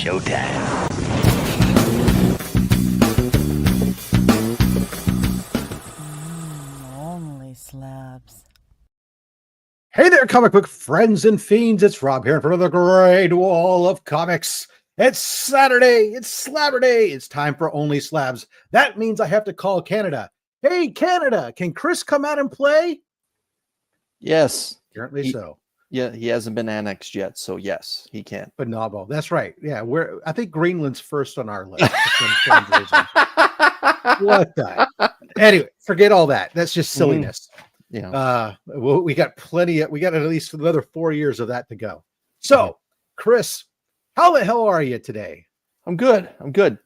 showtime. Only slabs. Hey there, comic book friends and fiends. It's Rob here for another great wall of comics. It's Saturday. It's Slabber Day. It's time for Only Slabs. That means I have to call Canada. Hey, Canada, can Chris come out and play? Yes. Apparently so. Yeah, he hasn't been annexed yet, so yes, he can. But no, that's right. Yeah, I think Greenland's first on our list. For some strange reason. What the? Anyway, forget all that. That's just silliness. Yeah. Well, we got at least another 4 years of that to go. So, Chris, how the hell are you today? I'm good.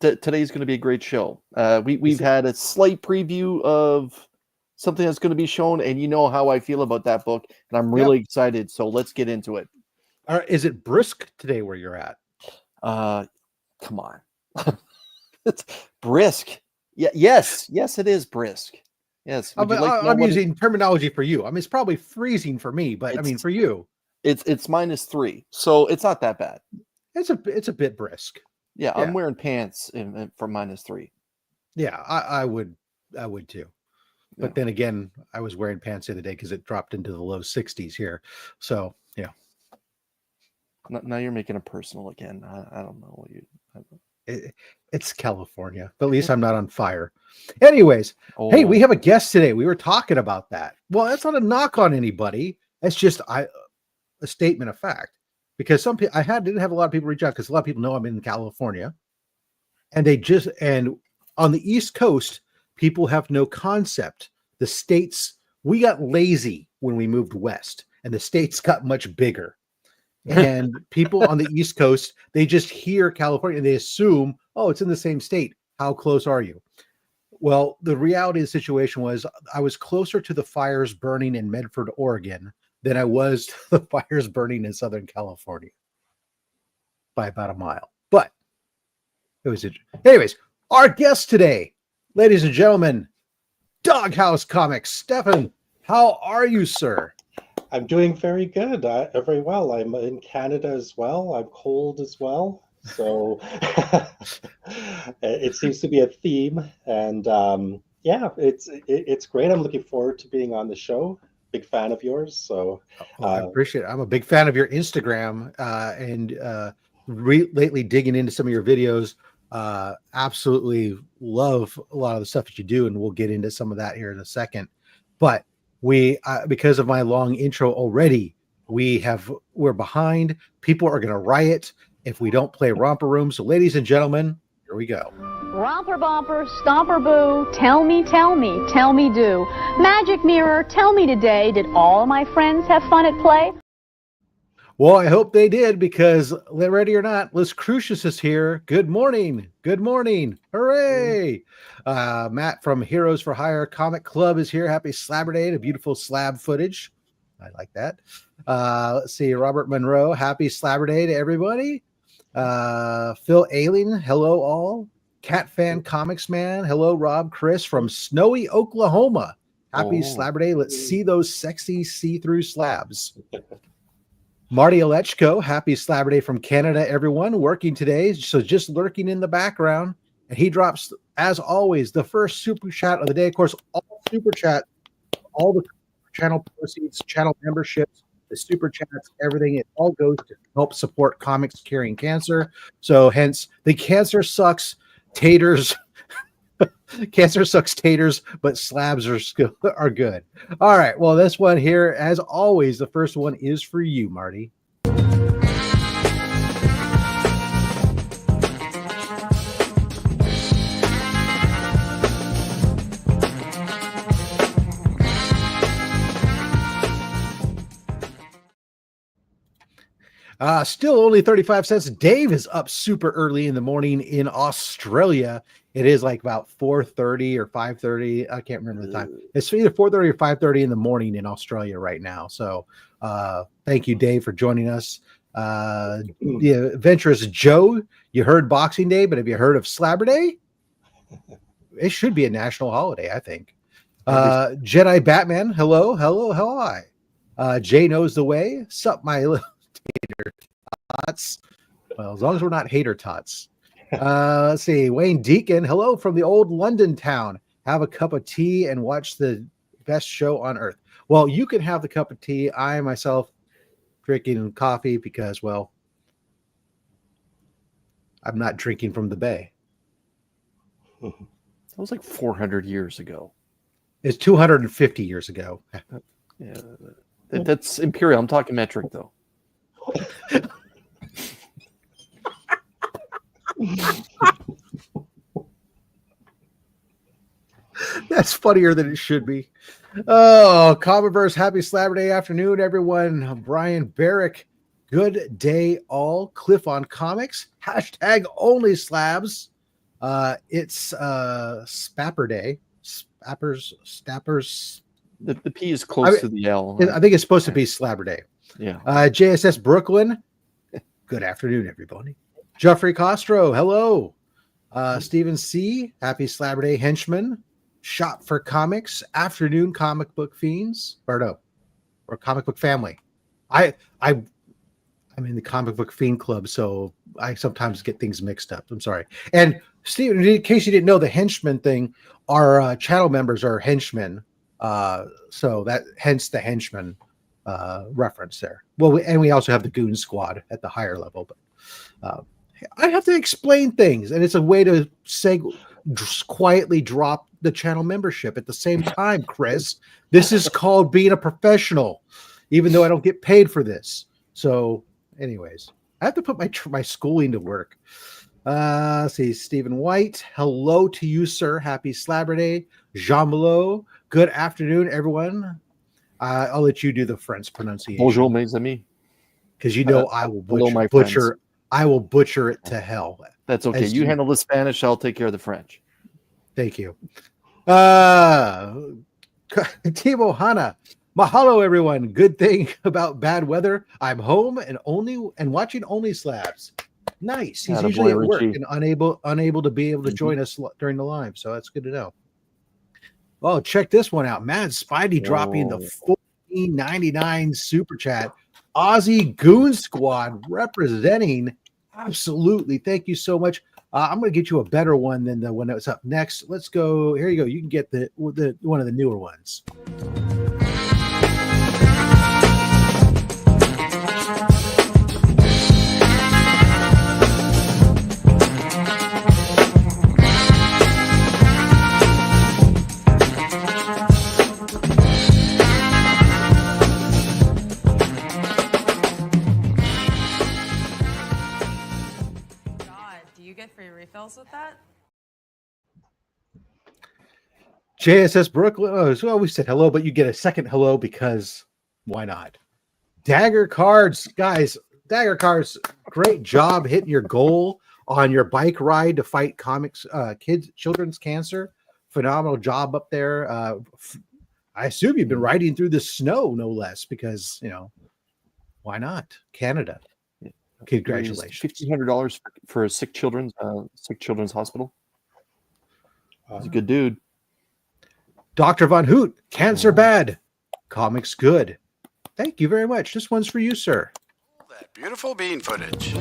Today's going to be a great show. We've had a slight preview of something that's going to be shown, and you know how I feel about that book, and I'm really excited. So let's get into it. All right, is it brisk today where you're at? Come on. It's brisk. Yeah, yes, it is brisk. Yes. I'm using terminology for you. I mean, it's probably freezing for me, but I mean, for you, it's -3, so it's not that bad. It's a bit brisk. Yeah, I'm wearing pants for -3. Yeah, I would too. But then again, I was wearing pants the other day because it dropped into the low 60s here. So yeah. Now you're making it personal again. I don't know what you. It's California, but at least I'm not on fire. Anyways, hey, we have a guest today. We were talking about that. Well, that's not a knock on anybody. That's just a statement of fact. Because some people didn't have a lot of people reach out because a lot of people know I'm in California, and and on the East Coast, people have no concept. The states, we got lazy when we moved west, and the states got much bigger. And people on the East Coast, they just hear California and they assume, oh, it's in the same state. How close are you? Well, the reality of the situation was I was closer to the fires burning in Medford, Oregon, than I was to the fires burning in Southern California by about a mile. But it was interesting. Anyways, our guest today, ladies and gentlemen, Doghouse Comics. Stefan, how are you, sir? I'm doing very good, very well. I'm in Canada as well. I'm cold as well. So it seems to be a theme. And it's great. I'm looking forward to being on the show. Big fan of yours. So I appreciate it. I'm a big fan of your Instagram and lately digging into some of your videos. Absolutely love a lot of the stuff that you do, and we'll get into some of that here in a second. But we because of my long intro already, we're behind. People are going to riot if we don't play Romper Room. So ladies and gentlemen, here we go. Romper bumper, stomper boo, tell me do. Magic mirror, tell me today, did all my friends have fun at play? Well, I hope they did, because ready or not, Liz Crucius is here. Good morning. Hooray. Matt from Heroes for Hire Comic Club is here. Happy Slabber Day. The beautiful slab footage. I like that. Let's see. Robert Monroe. Happy Slabber Day to everybody. Phil Ailing. Hello, all. Cat Fan Comics Man. Hello, Rob. Chris from snowy Oklahoma. Happy Slabber Day. Let's see those sexy see-through slabs. Marty Olechko, happy Slabber Day from Canada, everyone. Working today, so just lurking in the background. And he drops, as always, the first super chat of the day. Of course, all super chat, all the channel proceeds, channel memberships, the super chats, everything, it all goes to help support comics curing cancer. So hence, the cancer sucks taters. Cancer sucks taters, but slabs are good. All right. Well, this one here, as always, the first one is for you, Marty. Still only 35 cents. Dave is up super early in the morning in Australia. It is like about 4:30 or 5:30. I can't remember the time. It's either 4:30 or 5:30 in the morning in Australia right now. So thank you, Dave, for joining us. The adventurous Joe, you heard Boxing Day, but have you heard of Slabber Day? It should be a national holiday, I think. Jedi Batman, hello, hi. Jay knows the way. Sup, my little tater tots. Well, as long as we're not hater tots. Let's see. Wayne Deacon, hello from the old London town. Have a cup of tea and watch the best show on earth. Well, you can have the cup of tea. I myself drinking coffee because, well, I'm not drinking from the bay. That was like 400 years ago. It's 250 years ago. Yeah, that's imperial. I'm talking metric, though. That's funnier than it should be. Oh, Comiverse, happy Slabber Day afternoon, everyone. Brian Barrick, good day all. Cliff on Comics, hashtag OnlySlabs. It's Spapper Day. Stappers. The P is close to the L. I think it's supposed to be Slabber Day. Yeah. JSS Brooklyn, good afternoon, everybody. Jeffrey Castro, hello. Stephen C, happy Slabber Day, henchman. Shop for Comics, afternoon comic book fiends, or comic book family. I'm in the comic book fiend club, so I sometimes get things mixed up. I'm sorry. And Steve, in case you didn't know, the henchman thing, our channel members are henchmen, so that hence the henchman reference there. Well, we also have the goon squad at the higher level, but I have to explain things, and it's a way to quietly drop the channel membership at the same time. Chris, this is called being a professional, even though I don't get paid for this. So, anyways, I have to put my schooling to work. Let's see, Stephen White, hello to you, sir. Happy Slabber Day. Jean Malo, good afternoon, everyone. I'll let you do the French pronunciation. Bonjour, mes amis. Because you know I will butcher. I will butcher it to hell. That's okay. You handle the Spanish. I'll take care of the French. Thank you. Timo Hana. Mahalo, everyone. Good thing about bad weather. I'm home and watching OnlySlabs. Nice. He's usually at work and unable to be able to join us during the live. So that's good to know. Oh, check this one out. Mad Spidey dropping the $14.99 super chat. Aussie Goon Squad representing. Absolutely. Thank you so much. I'm going to get you a better one than the one that was up next. Let's go. Here you go. You can get the one of the newer ones. Free refills with that? JSS Brooklyn. Oh, so we said hello, but you get a second hello because why not? Dagger Cards, guys. Dagger Cards, great job hitting your goal on your bike ride to fight children's cancer. Phenomenal job up there. I assume you've been riding through the snow, no less, because why not? Canada. Congratulations. $1,500 for a sick children's hospital. He's a good dude. Dr. Von Hoot, cancer bad, comics good. Thank you very much. This one's for you, sir. That beautiful bean footage.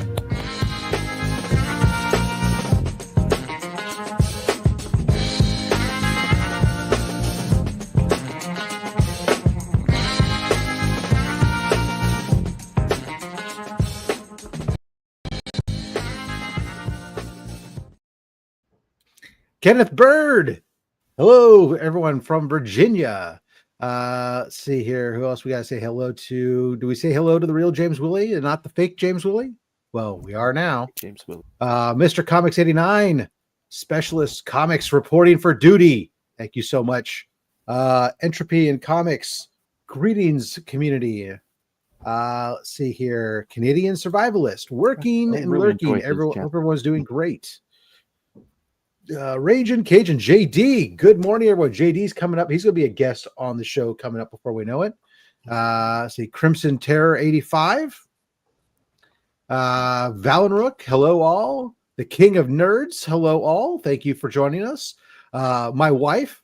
Kenneth Bird. Hello, everyone from Virginia. Let's see here. Who else we got to say hello to? Do we say hello to the real James Willie and not the fake James Willie? Well, we are now. James Willie. Mr. Comics 89, Specialist Comics reporting for duty. Thank you so much. Entropy in Comics. Greetings, community. Let's see here. Canadian Survivalist. Working and lurking. Everyone's doing great. Raging Cajun JD. Good morning, everyone. JD's coming up. He's going to be a guest on the show coming up before we know it. See Crimson Terror 85. Valenrook. Hello, all. The King of Nerds. Hello, all. Thank you for joining us. My wife.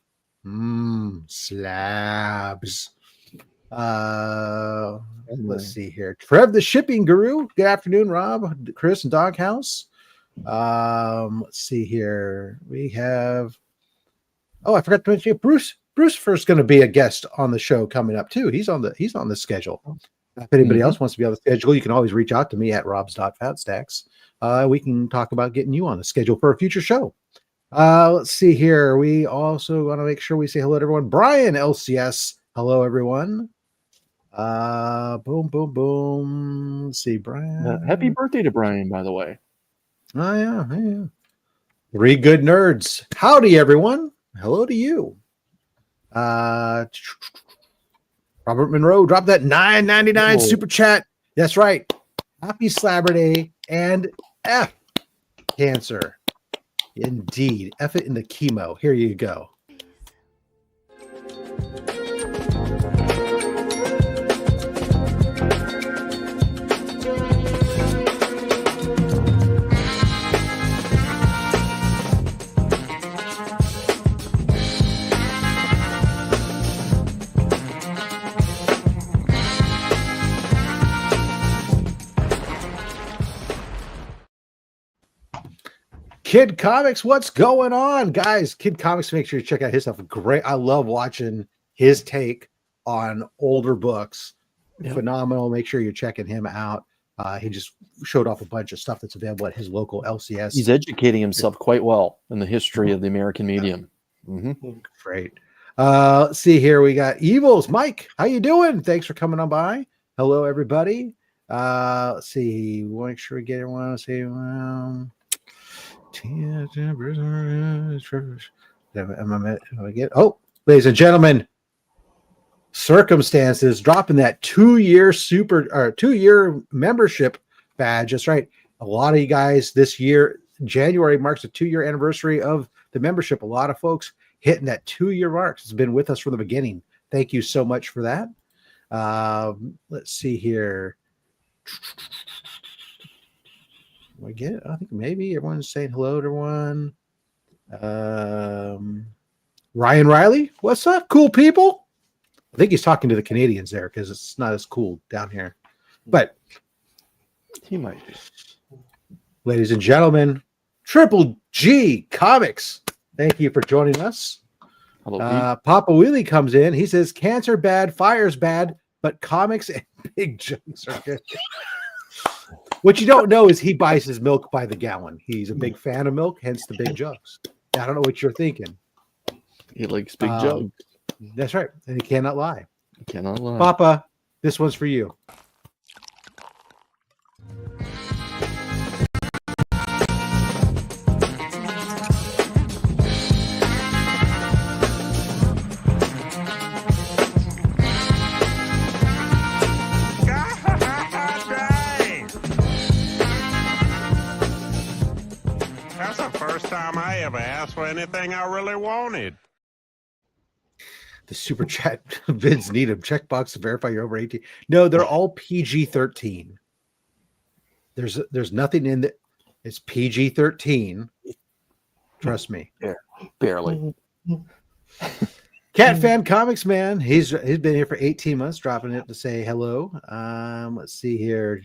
Slabs. Let's see here. Trev, the shipping guru. Good afternoon, Rob, Chris, and Doghouse. Let's see here. We have. Oh, I forgot to mention Bruce. Bruce first going to be a guest on the show coming up too. He's on the schedule. If anybody else wants to be on the schedule, you can always reach out to me at robs.fatstacks. We can talk about getting you on the schedule for a future show. Let's see here. We also want to make sure we say hello to everyone. Brian LCS. Hello, everyone. Boom, boom, boom. Let's see, Brian. Happy birthday to Brian, by the way. Oh, yeah. Three good nerds. Howdy, everyone. Hello to you. Robert Monroe, drop that $9.99 super chat. That's right. Happy Slabber Day and F cancer. Indeed. F it in the chemo. Here you go. Kid Comics, what's going on, guys? Kid Comics, make sure you check out his stuff. Great. I love watching his take on older books. Yep. Phenomenal. Make sure you're checking him out. He just showed off a bunch of stuff that's available at his local LCS. He's educating himself quite well in the history of the American medium. Great. Let's see here. We got Evils. Mike, how you doing? Thanks for coming on by. Hello, everybody. Let's see. We'll make sure we get everyone. Let's see. Oh, ladies and gentlemen, Circumstances dropping that 2-year membership badge. That's right. A lot of you guys this year, January marks the 2-year anniversary of the membership. A lot of folks hitting that 2-year mark. It's been with us from the beginning. Thank you so much for that. Let's see here. I think maybe everyone's saying hello to everyone. Ryan Riley, what's up, cool people? I think he's talking to the Canadians there because it's not as cool down here. But he might be. Ladies and gentlemen, Triple G Comics, thank you for joining us. Hello, Papa Wheelie comes in. He says, cancer bad, fire's bad, but comics and big jugs are good. What you don't know is he buys his milk by the gallon. He's a big fan of milk, hence the big jugs. I don't know what you're thinking. He likes big jugs. That's right. And he cannot lie. He cannot lie. Papa, this one's for you. Time I ever asked for anything I really wanted. The super chat Vince Needham checkbox to verify you're over 18. No, they're all PG-13. There's nothing in the. It's PG-13. Trust me. Barely. Cat Fan Comics, man. He's been here for 18 months, dropping it to say hello. Let's see here.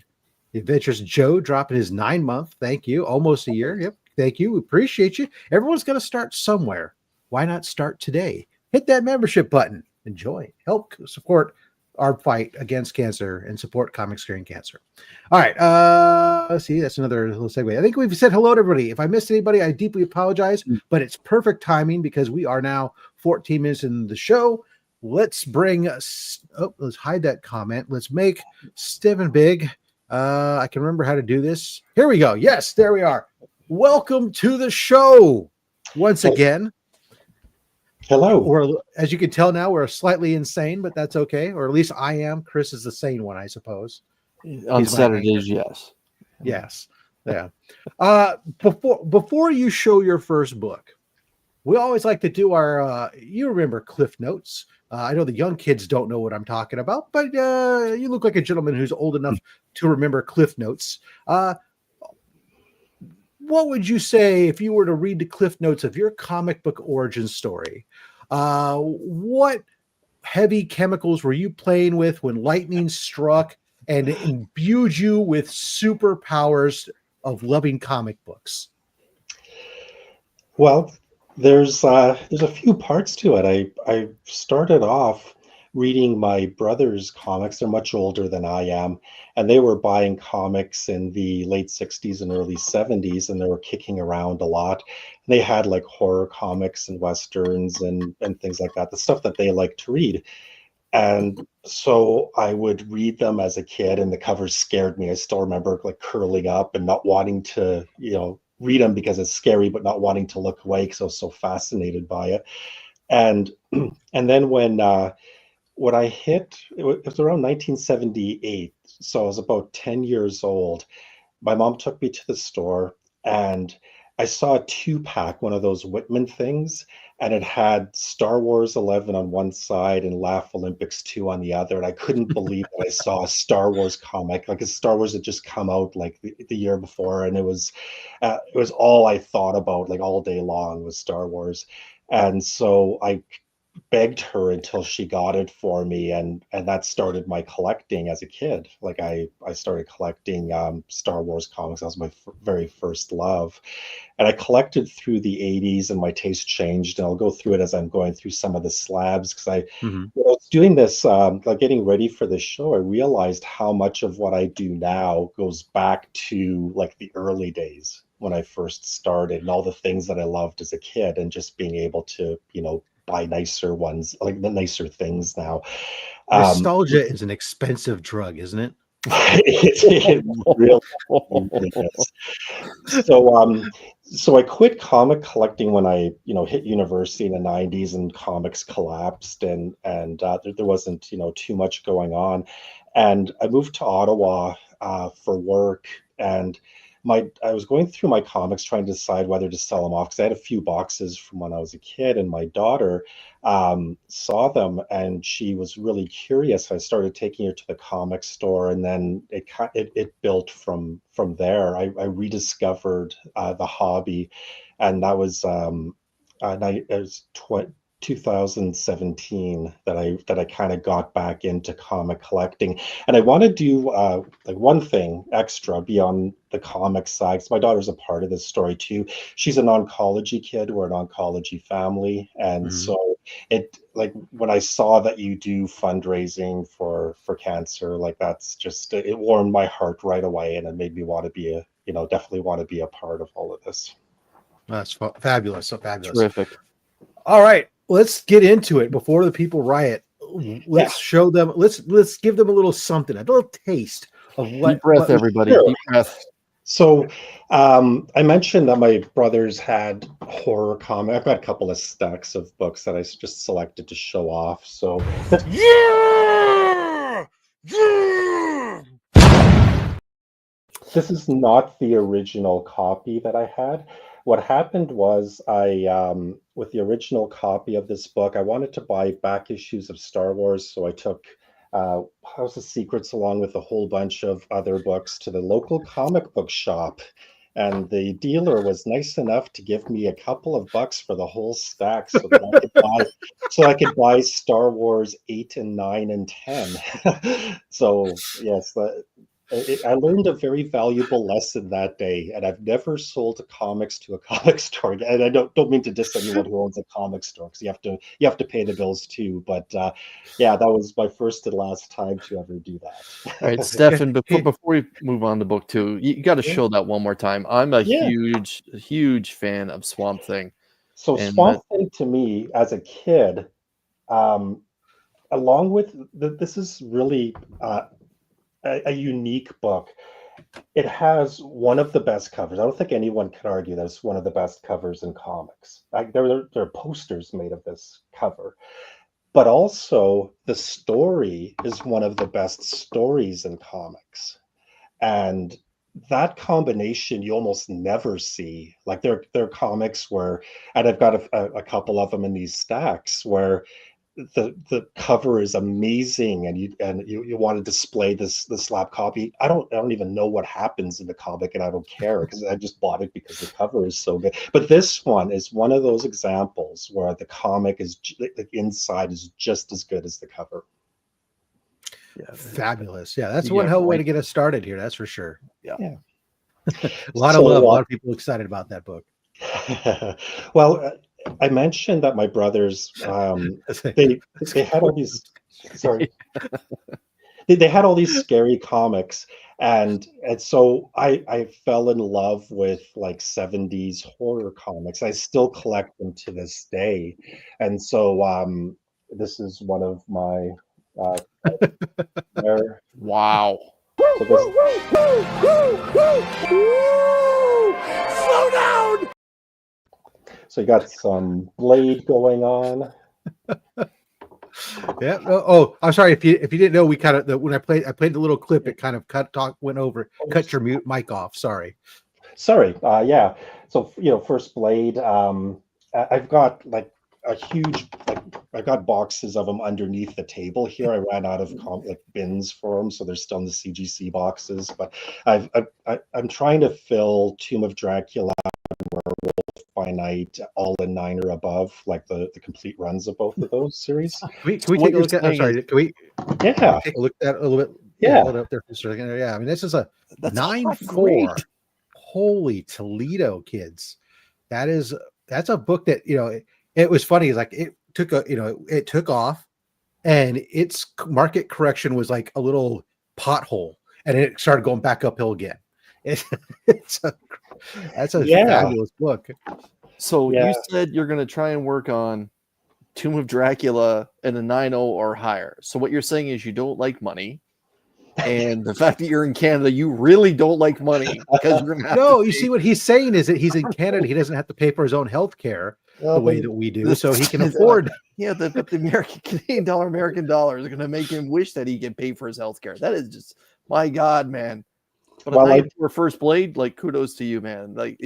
The Adventures Joe dropping his 9-month. Thank you. Almost a year. Yep. Thank you. We appreciate you. Everyone's going to start somewhere. Why not start today? Hit that membership button. Enjoy. Help support our fight against cancer and support comics curing cancer. All right. Let's see. That's another little segue. I think we've said hello to everybody. If I missed anybody, I deeply apologize, but it's perfect timing because we are now 14 minutes in the show. Let's let's hide that comment. Let's make Stefan big. I can remember how to do this. Here we go. Yes, there we are. Welcome to the show once again. Hello. As you can tell now, we're slightly insane, but that's okay. Or at least I am. Chris is the sane one, I suppose. On Saturdays, yes. Yes. Yeah. Before you show your first book, we always like to do our, you remember Cliff Notes. I know the young kids don't know what I'm talking about, but you look like a gentleman who's old enough to remember Cliff Notes. What would you say if you were to read the Cliff Notes of your comic book origin story? What heavy chemicals were you playing with when lightning struck and it imbued you with superpowers of loving comic books? Well, there's a few parts to it. I started off reading my brother's comics. They're much older than I am, and they were buying comics in the late 60s and early 70s, and they were kicking around a lot. They had like horror comics and westerns and things like that, the stuff that they like to read. And so I would read them as a kid, and the covers scared me. I still remember like curling up and not wanting to, read them because it's scary, but not wanting to look away because I was so fascinated by it. And and then when I hit, it was around 1978, so I was about 10 years old. My mom took me to the store, and I saw a 2-pack, one of those Whitman things, and it had Star Wars 11 on one side and Laugh Olympics 2 on the other. And I couldn't believe that I saw a Star Wars comic. Like, a Star Wars had just come out like the year before, and it was all I thought about like all day long was Star Wars. And so I begged her until she got it for me, and that started my collecting as a kid. Like, I started collecting Star Wars comics. That was my very first love, and I collected through the 80s, and my taste changed, and I'll go through it as I'm going through some of the slabs, because when I was doing this, like getting ready for this show, I realized how much of what I do now goes back to like the early days when I first started, and all the things that I loved as a kid, and just being able to buy nicer ones, like the nicer things now. Nostalgia is an expensive drug, isn't it? It really is. So I quit comic collecting when I hit university in the 90s, and comics collapsed, and there wasn't too much going on, and I moved to Ottawa for work. And I was going through my comics trying to decide whether to sell them off, because I had a few boxes from when I was a kid, and my daughter saw them, and she was really curious. I started taking her to the comic store, and then it built from there. I rediscovered the hobby, and that was it was 2017 that I kind of got back into comic collecting. And I want to do like one thing extra beyond the comic side, because my daughter's a part of this story too. She's an oncology kid. We're an oncology family, and so it, like, when I saw that you do fundraising for cancer, like, that's just, it warmed my heart right away, and it made me want to be definitely want to be a part of all of this. That's fabulous. So fabulous. Terrific. All right, let's get into it before the people riot. Let's show them. Let's give them a little something, a little taste of what. Deep breath, everybody. Sure. Deep breath. So I mentioned that my brothers had horror comic. I've got a couple of stacks of books that I just selected to show off. So this is not the original copy that I had. What happened was, with the original copy of this book, I wanted to buy back issues of Star Wars, so I took House of Secrets along with a whole bunch of other books to the local comic book shop, and the dealer was nice enough to give me a couple of bucks for the whole stack, so that I could buy Star Wars 8 and 9 and 10. So yes, I learned a very valuable lesson that day, and I've never sold comics to a comic store. And I don't mean to diss anyone who owns a comic store, because you have to pay the bills too. But yeah, that was my first and last time to ever do that. All right, Stefan, before we move on to book 2, you got to show that one more time. I'm a huge fan of Swamp Thing. So Swamp Thing, to me as a kid, along with this is really a unique book. It has one of the best covers. I don't think anyone can argue that it's one of the best covers in comics. There are posters made of this cover, but also the story is one of the best stories in comics, and that combination you almost never see. Like, there are comics where, and I've got a couple of them in these stacks, where the cover is amazing, and you want to display the slab copy. I don't even know what happens in the comic, and I don't care because I just bought it because the cover is so good. But this one is one of those examples where the comic is the inside is just as good as the cover. Yeah, Fabulous. Yeah, that's You one got hell of a way right. to get us started here. That's for sure. Yeah. A lot of So, love. A lot of people excited about that book. well, I mentioned that my brothers they had all these sorry they had all these scary comics, and so I fell in love with like 70s horror comics. I still collect them to this day, and so this is one of my there. Wow. So this, Slow down. so you got some Blade going on. Yeah. Oh, I'm sorry if you didn't know, we kind of when I played the little clip, it kind of went over, cut your mic off. Sorry. Sorry. Yeah. So first Blade. I've got like a huge I got boxes of them underneath the table here. I ran out of bins for them, so they're still in the CGC boxes. But I'm trying to fill Tomb of Dracula, Werewolf by Night, all in 9 or above, like the complete runs of both of those series. Can we take a look at? I'm sorry. Can we Yeah. take a look at a little bit? Yeah. Hold it up there for a second. Yeah. I mean, this is a That's 9-4. Holy Toledo, kids! That's a book that it was funny. Like it took off, and its market correction was like a little pothole, and it started going back uphill again. That's a fabulous book. So Yeah. you said you're going to try and work on Tomb of Dracula and a 9.0 or higher. So what you're saying is you don't like money, and the fact that you're in Canada, you really don't like money because you're gonna have No, to you pay. see what he's saying is that he's in Canada. He doesn't have to pay for his own health care the way that we do, so he can afford. Yeah, the Canadian dollar, American dollar is going to make him wish that he can pay for his health care. That is just, my God, man. But Well, a night for first Blade, like kudos to you, man. Like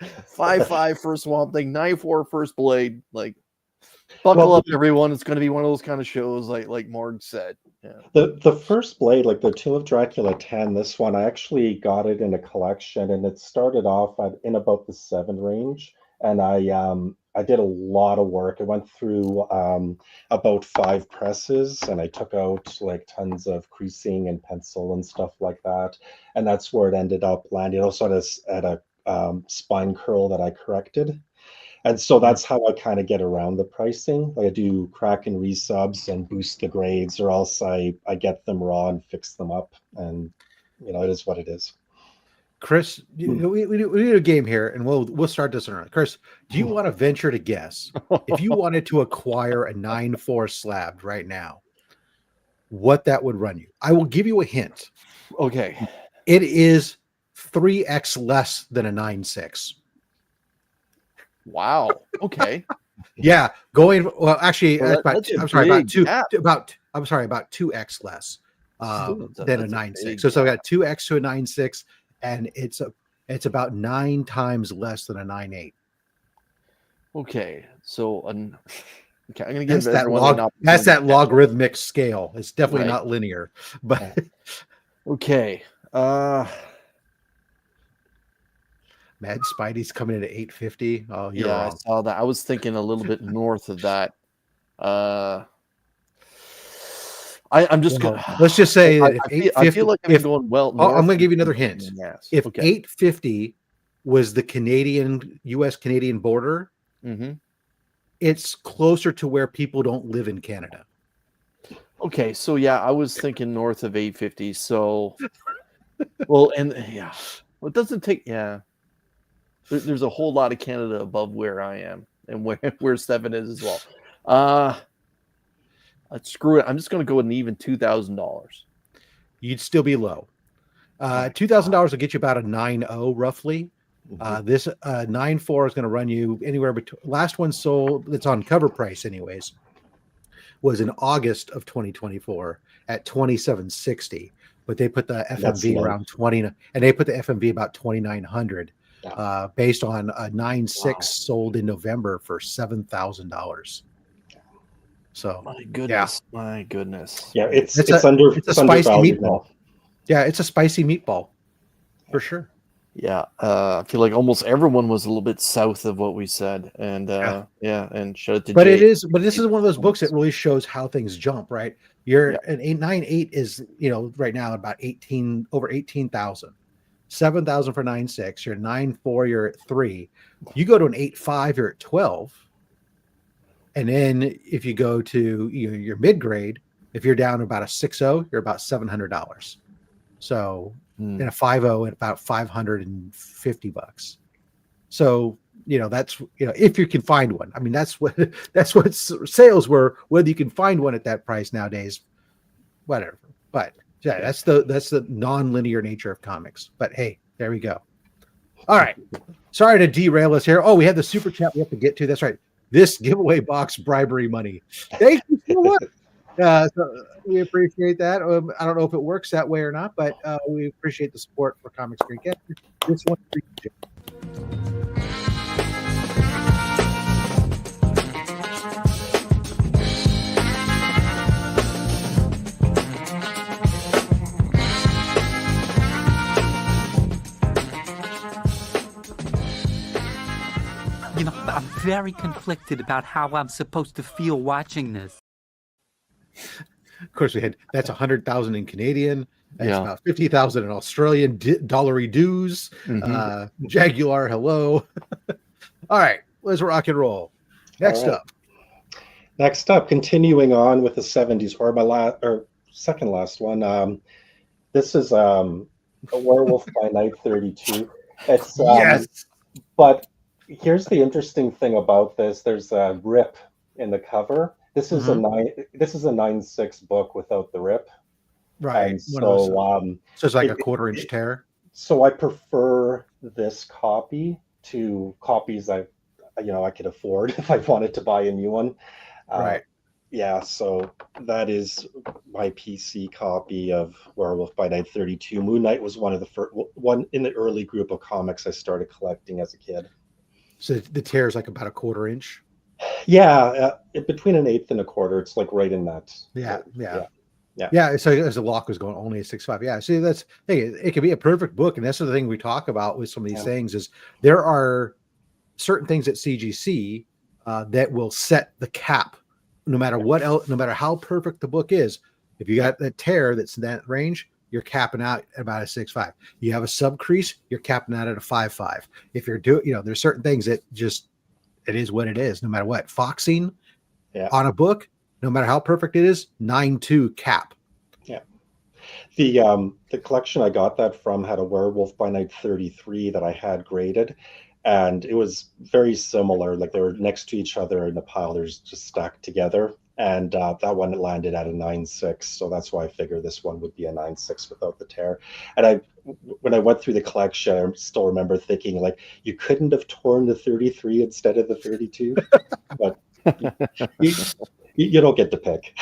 5.5 for Swamp Thing, 9.4 first Blade. Like buckle up, everyone. It's going to be one of those kind of shows, like Morg said. Yeah. The first Blade, like the Tomb of Dracula 10, this one I actually got it in a collection, and it started off in about the 7 range, and I did a lot of work. I went through about 5 presses, and I took out like tons of creasing and pencil and stuff like that, and that's where it ended up landing. Also at a spine curl that I corrected. And so that's how I kind of get around the pricing. Like I do crack and resubs and boost the grades, or else I get them raw and fix them up. And it is what it is. Chris, we need a game here, and we'll start this around. Chris, do you want to venture to guess if you wanted to acquire a 9.4 slab right now, what that would run you? I will give you a hint. Okay. It is 3x less than a 9.6. Wow. Okay. Yeah, actually, Well, about that's a I'm sorry, big gap. about 2x less than a 9.6. So I got 2x to a 9.6, and it's about 9 times less than a 9.8. Okay. So okay, I'm gonna give That's that logarithmic scale. It's definitely Right. not linear, but okay. Mad Spidey's coming in at 850. Oh, you're Yeah, I wrong. saw that. I was thinking a little bit north of that. I'm just gonna Let's just say that I feel like I'm going well. I'm going to give you another hint. Yes. If Okay. 850 was the U.S. Canadian border, Mm-hmm. it's closer to where people don't live in Canada. Okay, so yeah, I was thinking north of 850. So, well, and yeah, well, it doesn't take. Yeah, there's a whole lot of Canada above where I am and where Stefan is as well. Screw it. I'm just going to go with an even $2,000. You'd still be low. $2,000 will get you about a 9.0 roughly. This 9.4 is going to run you anywhere between. Last one sold, it's on cover price anyways, was in August of 2024 at $2,760, but they put the FMV around 20, and they put the FMV about 2,900, based on a 9.6 sold in November for $7,000. So My goodness, my goodness. Yeah, it's It's a spicy undervalued meatball. now. Yeah, it's a spicy meatball for sure. Yeah, I feel like almost everyone was a little bit south of what we said, and Yeah. and shout out to But Jay. this is one of those books that really shows how things jump, right? You're Yeah. an 898 is, right now about 18,000. 7,000 for 9.6. You're 9.4, you're at 3. You go to an 8.5, you're at 12. And then if you go to your mid grade, if you're down about a 6.0, you're about $700. So in a 5.0 at about $550. So that's if you can find one. I mean, that's what sales were, whether you can find one at that price nowadays, whatever. But yeah, that's the non-linear nature of comics. But hey, there we go. All right, sorry to derail us here. Oh, we had the super chat we have to get to. That's right, this giveaway box bribery money. Thank you so much. So we appreciate that. I don't know if it works that way or not, but we appreciate the support for Comics Great Get. This one. I'm very conflicted about how I'm supposed to feel watching this. Of course, that's 100,000 in Canadian. That's Yeah. about 50,000 in Australian dollary dues. Jaguar, hello. All right, let's rock and roll. Next up, Continuing on with the 70s horror, my second last one. This is a Werewolf by Night 32. It's yes. But here's the interesting thing about this. There's a rip in the cover. This is a 9.6 book without the rip. Right. And so it's like a 1/4-inch tear. So I prefer this copy to copies I could afford if I wanted to buy a new one. Right. Yeah, so that is my PC copy of Werewolf by Night 32. Moon Knight was one of the first one in the early group of comics I started collecting as a kid. So the tear is like about a 1/4-inch. Yeah, between an 1/8 and a 1/4. It's like right in that. Yeah. So as the lock was going, only a 6.5. Yeah. See, it could be a perfect book, and that's the thing we talk about with some of these things is there are certain things at CGC that will set the cap, no matter what else, no matter how perfect the book is. If you got that tear that's in that range, you're capping out at about a 6.5. You have a sub crease, you're capping out at a 5.5. If you're doing, there's certain things that just it is what it is, no matter what. Foxing on a book, no matter how perfect it is, 9.2 cap. Yeah. The collection I got that from had a Werewolf by Night 33 that I had graded, and it was very similar. Like they were next to each other in a pile. They're just stacked together. And that one landed at a 9.6. So that's why I figured this one would be a 9.6 without the tear. And when I went through the collection, I still remember thinking, like, you couldn't have torn the 33 instead of the 32. But you don't get to pick.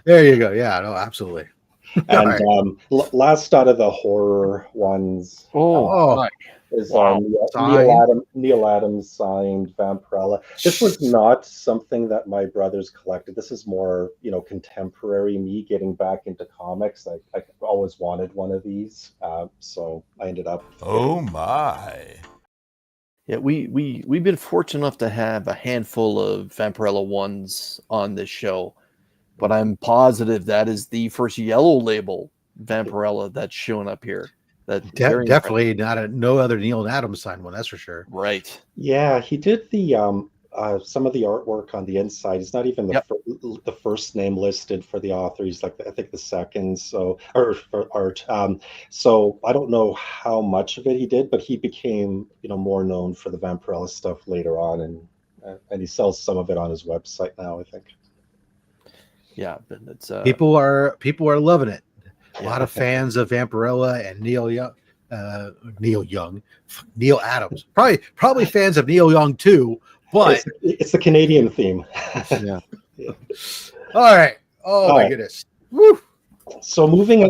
There you go. Yeah, no, absolutely. And last out of the horror ones is Neil Adams signed Vampirella. This was not something that my brothers collected. This is more, contemporary me getting back into comics. I always wanted one of these, so I ended up. Oh my! Yeah, we've been fortunate enough to have a handful of Vampirella ones on this show, but I'm positive that is the first yellow label Vampirella that's showing up here. Definitely no other Neil Adams signed one, that's for sure. Right. Yeah, he did the some of the artwork on the inside. He's not even the first name listed for the author. He's like I think the second. So for art. So I don't know how much of it he did, but he became more known for the Vampirella stuff later on, and he sells some of it on his website now, I think. Yeah, but it's people are loving it. A lot of fans of Vampirella and Neil Adams. Probably fans of Neil Young too. But it's the Canadian theme. Yeah. All right. Oh my goodness. Woo. So moving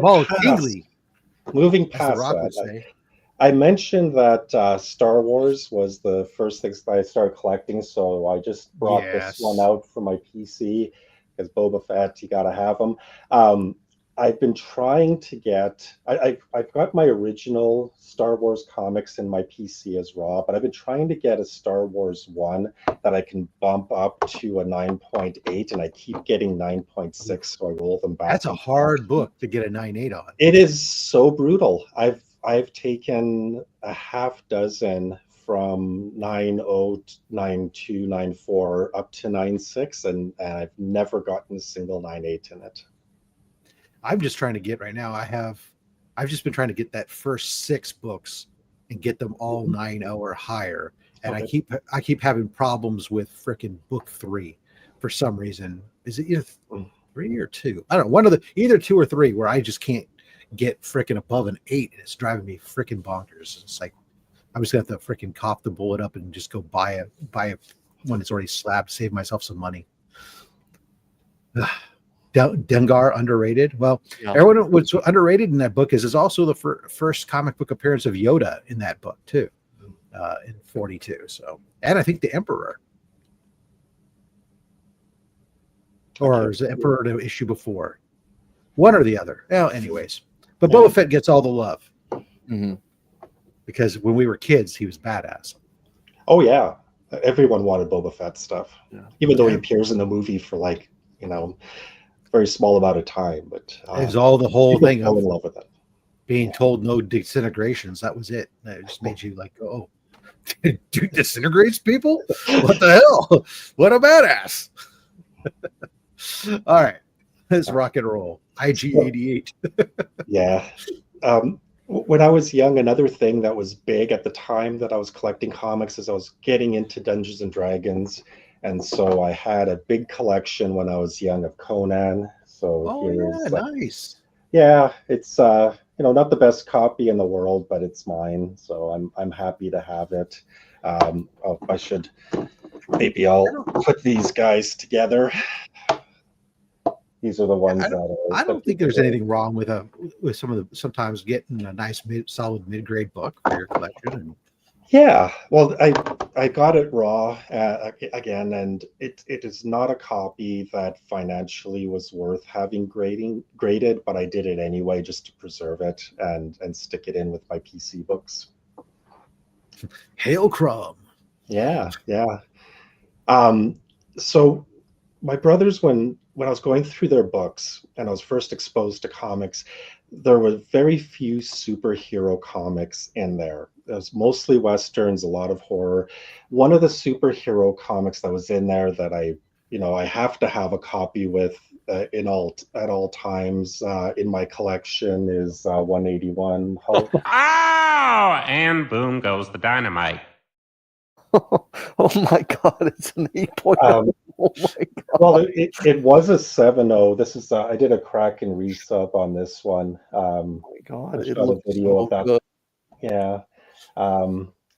past that, I mentioned that Star Wars was the first thing that I started collecting, so I just brought this one out for my PC. because Boba Fett, you got to have him. I've been trying to get. I've got my original Star Wars comics in my PC as raw, but I've been trying to get a Star Wars 1 that I can bump up to a 9.8, and I keep getting 9.6, so I roll them back. That's a hard book to get a 9.8 on. It is so brutal. I've taken a half dozen from 9.0, 9.2, 9.4 up to 9.6, and I've never gotten a single 9.8 in it. I'm just trying to get right now. I've just been trying to get that first 6 books and get them all 9.0 or higher. And Okay. I keep having problems with freaking book 3 for some reason. Is it either 3 or 2? I don't know. One of the either 2 or 3 where I just can't get freaking above an 8, and it's driving me freaking bonkers. It's like I'm just gonna have to freaking cough the bullet up and just go buy a one that's already slabbed, save myself some money. Dengar underrated. Well, everyone what's underrated in that book is also the first comic book appearance of Yoda in that book too, in 42. So, and I think the Emperor, or is the Emperor the issue before? One or the other. Well, anyways, but Boba Fett gets all the love because when we were kids, he was badass. Oh yeah, everyone wanted Boba Fett stuff, even though he appears in the movie for like very small amount of time, but it was all the whole thing fell of in love with it. Being told no disintegrations. That was it. That just made you like, oh, dude disintegrates people? What the hell? What a badass. All right, let's rock and roll. IG-88. Yeah. When I was young, another thing that was big at the time that I was collecting comics is I was getting into Dungeons and Dragons. And so I had a big collection when I was young of Conan. So nice. Yeah, it's not the best copy in the world, but it's mine. So I'm happy to have it. I'll put these guys together. These are the ones I don't think there's anything wrong with sometimes getting a nice solid mid-grade book for your collection. Yeah, well, I got it raw again, and it is not a copy that financially was worth having graded, but I did it anyway just to preserve it and stick it in with my PC books. Hail Crumb. Yeah. So my brothers, when I was going through their books and I was first exposed to comics, there were very few superhero comics in there. It was mostly Westerns, a lot of horror. One of the superhero comics that was in there that I have to have a copy with at all times in my collection is 181 Hulk. Oh, and boom goes the dynamite. Oh my God, it's an 8.0. Oh my God. Well, it was a 7.0. This is I did a crack and resub on this one. Oh my God, it looks a video of that. Good. Yeah,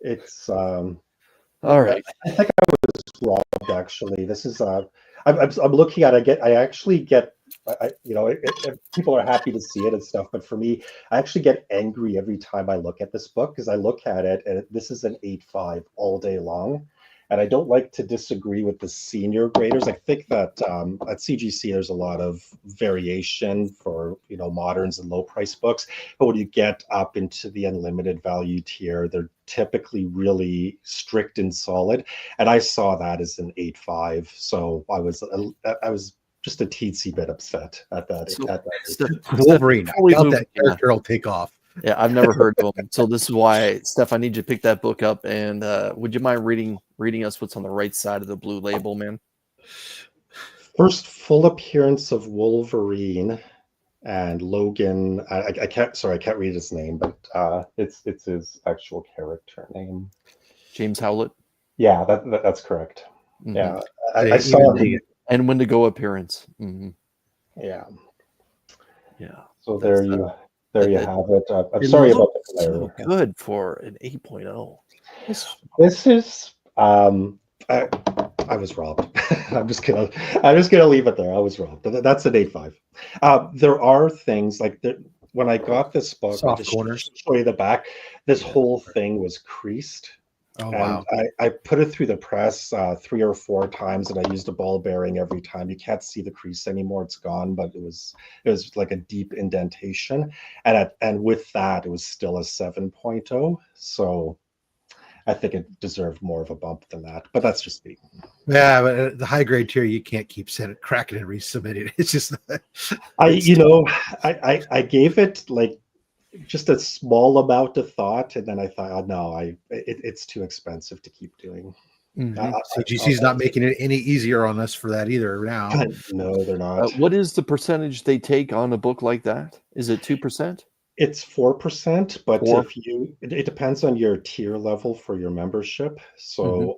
it's all right. I think I was robbed actually. This is I'm looking at. I actually get. People are happy to see it and stuff, but for me, I actually get angry every time I look at this book because I look at it and this is an 8.5 all day long, and I don't like to disagree with the senior graders. I think that at CGC there's a lot of variation for moderns and low price books, but when you get up into the unlimited value tier, they're typically really strict and solid, and I saw that as an 8.5, so I was just a teensy bit upset at that. Wolverine. I doubt that character will take off. Yeah, I've never heard of him. So this is why, Steph, I need you to pick that book up. And would you mind reading us what's on the right side of the blue label, man? First full appearance of Wolverine and Logan. I can't read his name, but it's his actual character name. James Howlett. Yeah, that's correct. Mm-hmm. Yeah, I saw the and Wendigo appearance. Mm-hmm. Yeah. So That's, there you have it. I'm sorry about the glare. So good for an 8.0. This is I was robbed. I'm just gonna leave it there. I was robbed. That's an 8.5. There are things like when I got this book, Soft corners. Show you the back. This whole thing was creased. Oh And wow. I put it through the press 3 or 4 times, and I used a ball bearing every time. You can't see the crease anymore; it's gone. But it was like a deep indentation, and with that, it was still a 7.0. So I think it deserved more of a bump than that. But that's just me. Yeah, but the high grade tier you can't keep cracking and resubmitting. It's just I it's you know I gave it like just a small amount of thought, and then I thought, oh no, it's too expensive to keep doing. I, CGC's not making it any easier on us for that either now. no, they're not. What is the percentage they take on a book like that? Is it 2%? It's 4%, but 4? it depends on your tier level for your membership. So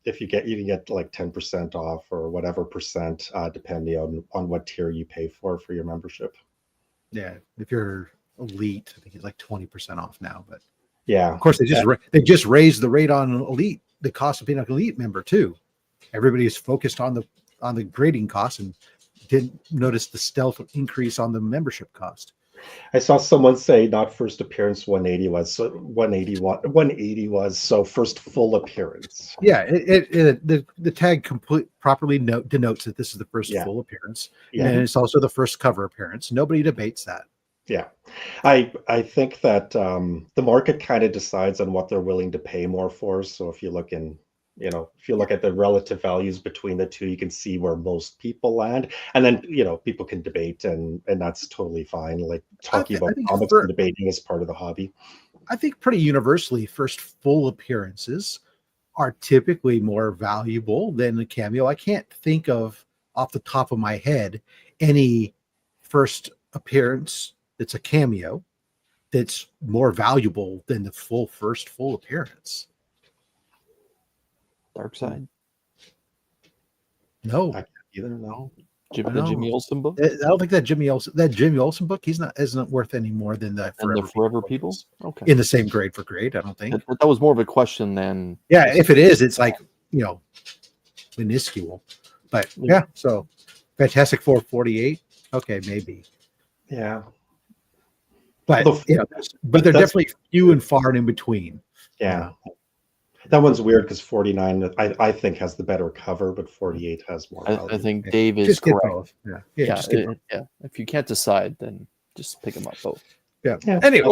if you can get like 10% off or whatever percent, depending on what tier you pay for your membership. Yeah, if you're elite, I think it's like 20% off now. But Yeah, of course, they just raised the rate on elite, the cost of being an elite member too. Everybody is focused on the grading costs and didn't notice the stealth increase on the membership cost. I saw someone say not first appearance 180 was so 180 was so first full appearance. Yeah, the tag properly denotes that this is the first Yeah. full appearance, Yeah. and it's also the first cover appearance. Nobody debates that. Yeah, I think that the market kind of decides on what they're willing to pay more for. So if you look at the relative values between the two, you can see where most people land, and then people can debate, and that's totally fine. Like talking about think comics and debating is part of the hobby. I think pretty universally, first full appearances are typically more valuable than a cameo. I can't think of off the top of my head any first appearance that's a cameo that's more valuable than the first full appearance. Dark Side? No, I can't either. No. The Jimmy Olsen book? I don't think that Jimmy Olsen book isn't worth any more than the Forever People. Okay, in the same grade for grade. I don't think that was more of a question than if it is, it's like minuscule. But yeah, so Fantastic Four 48. Okay, maybe. Yeah. But but they're definitely few and far and in between. Yeah. That one's weird because 49 I think has the better cover, but 48 has more value. I think Dave is just correct. Get both. Yeah. Just get both. Yeah. If you can't decide, then just pick them up both. Yeah. Anyway,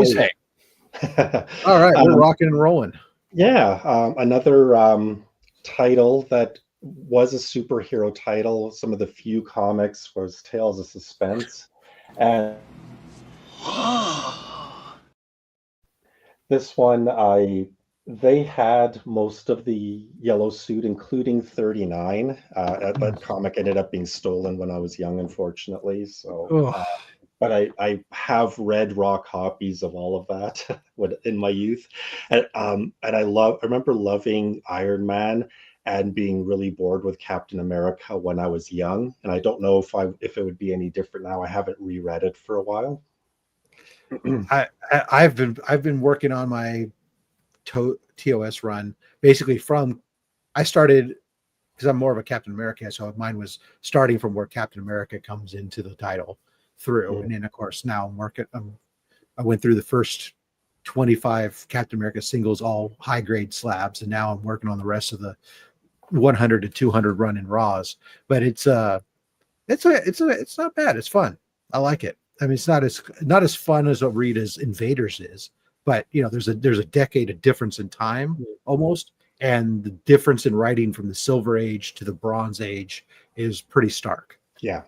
all right, we're rocking and rolling. Yeah. Another title that was a superhero title. Some of the few comics was Tales of Suspense, and this one they had most of the yellow suit, including 39. That comic ended up being stolen when I was young, unfortunately. So, but I have read raw copies of all of that in my youth, and I remember loving Iron Man and being really bored with Captain America when I was young. And I don't know if it would be any different now. I haven't reread it for a while. I've been working on my TOS run basically I started because I'm more of a Captain America, so mine was starting from where Captain America comes into the title through, and then of course now I'm working. I went through the first 25 Captain America singles, all high grade slabs, and now I'm working on the rest of the 100 to 200 run in Raws. But it's not bad. It's fun. I like it. I mean, it's not as fun as a read as Invaders is, but there's a decade of difference in time almost, and the difference in writing from the Silver Age to the Bronze Age is pretty stark. Yeah.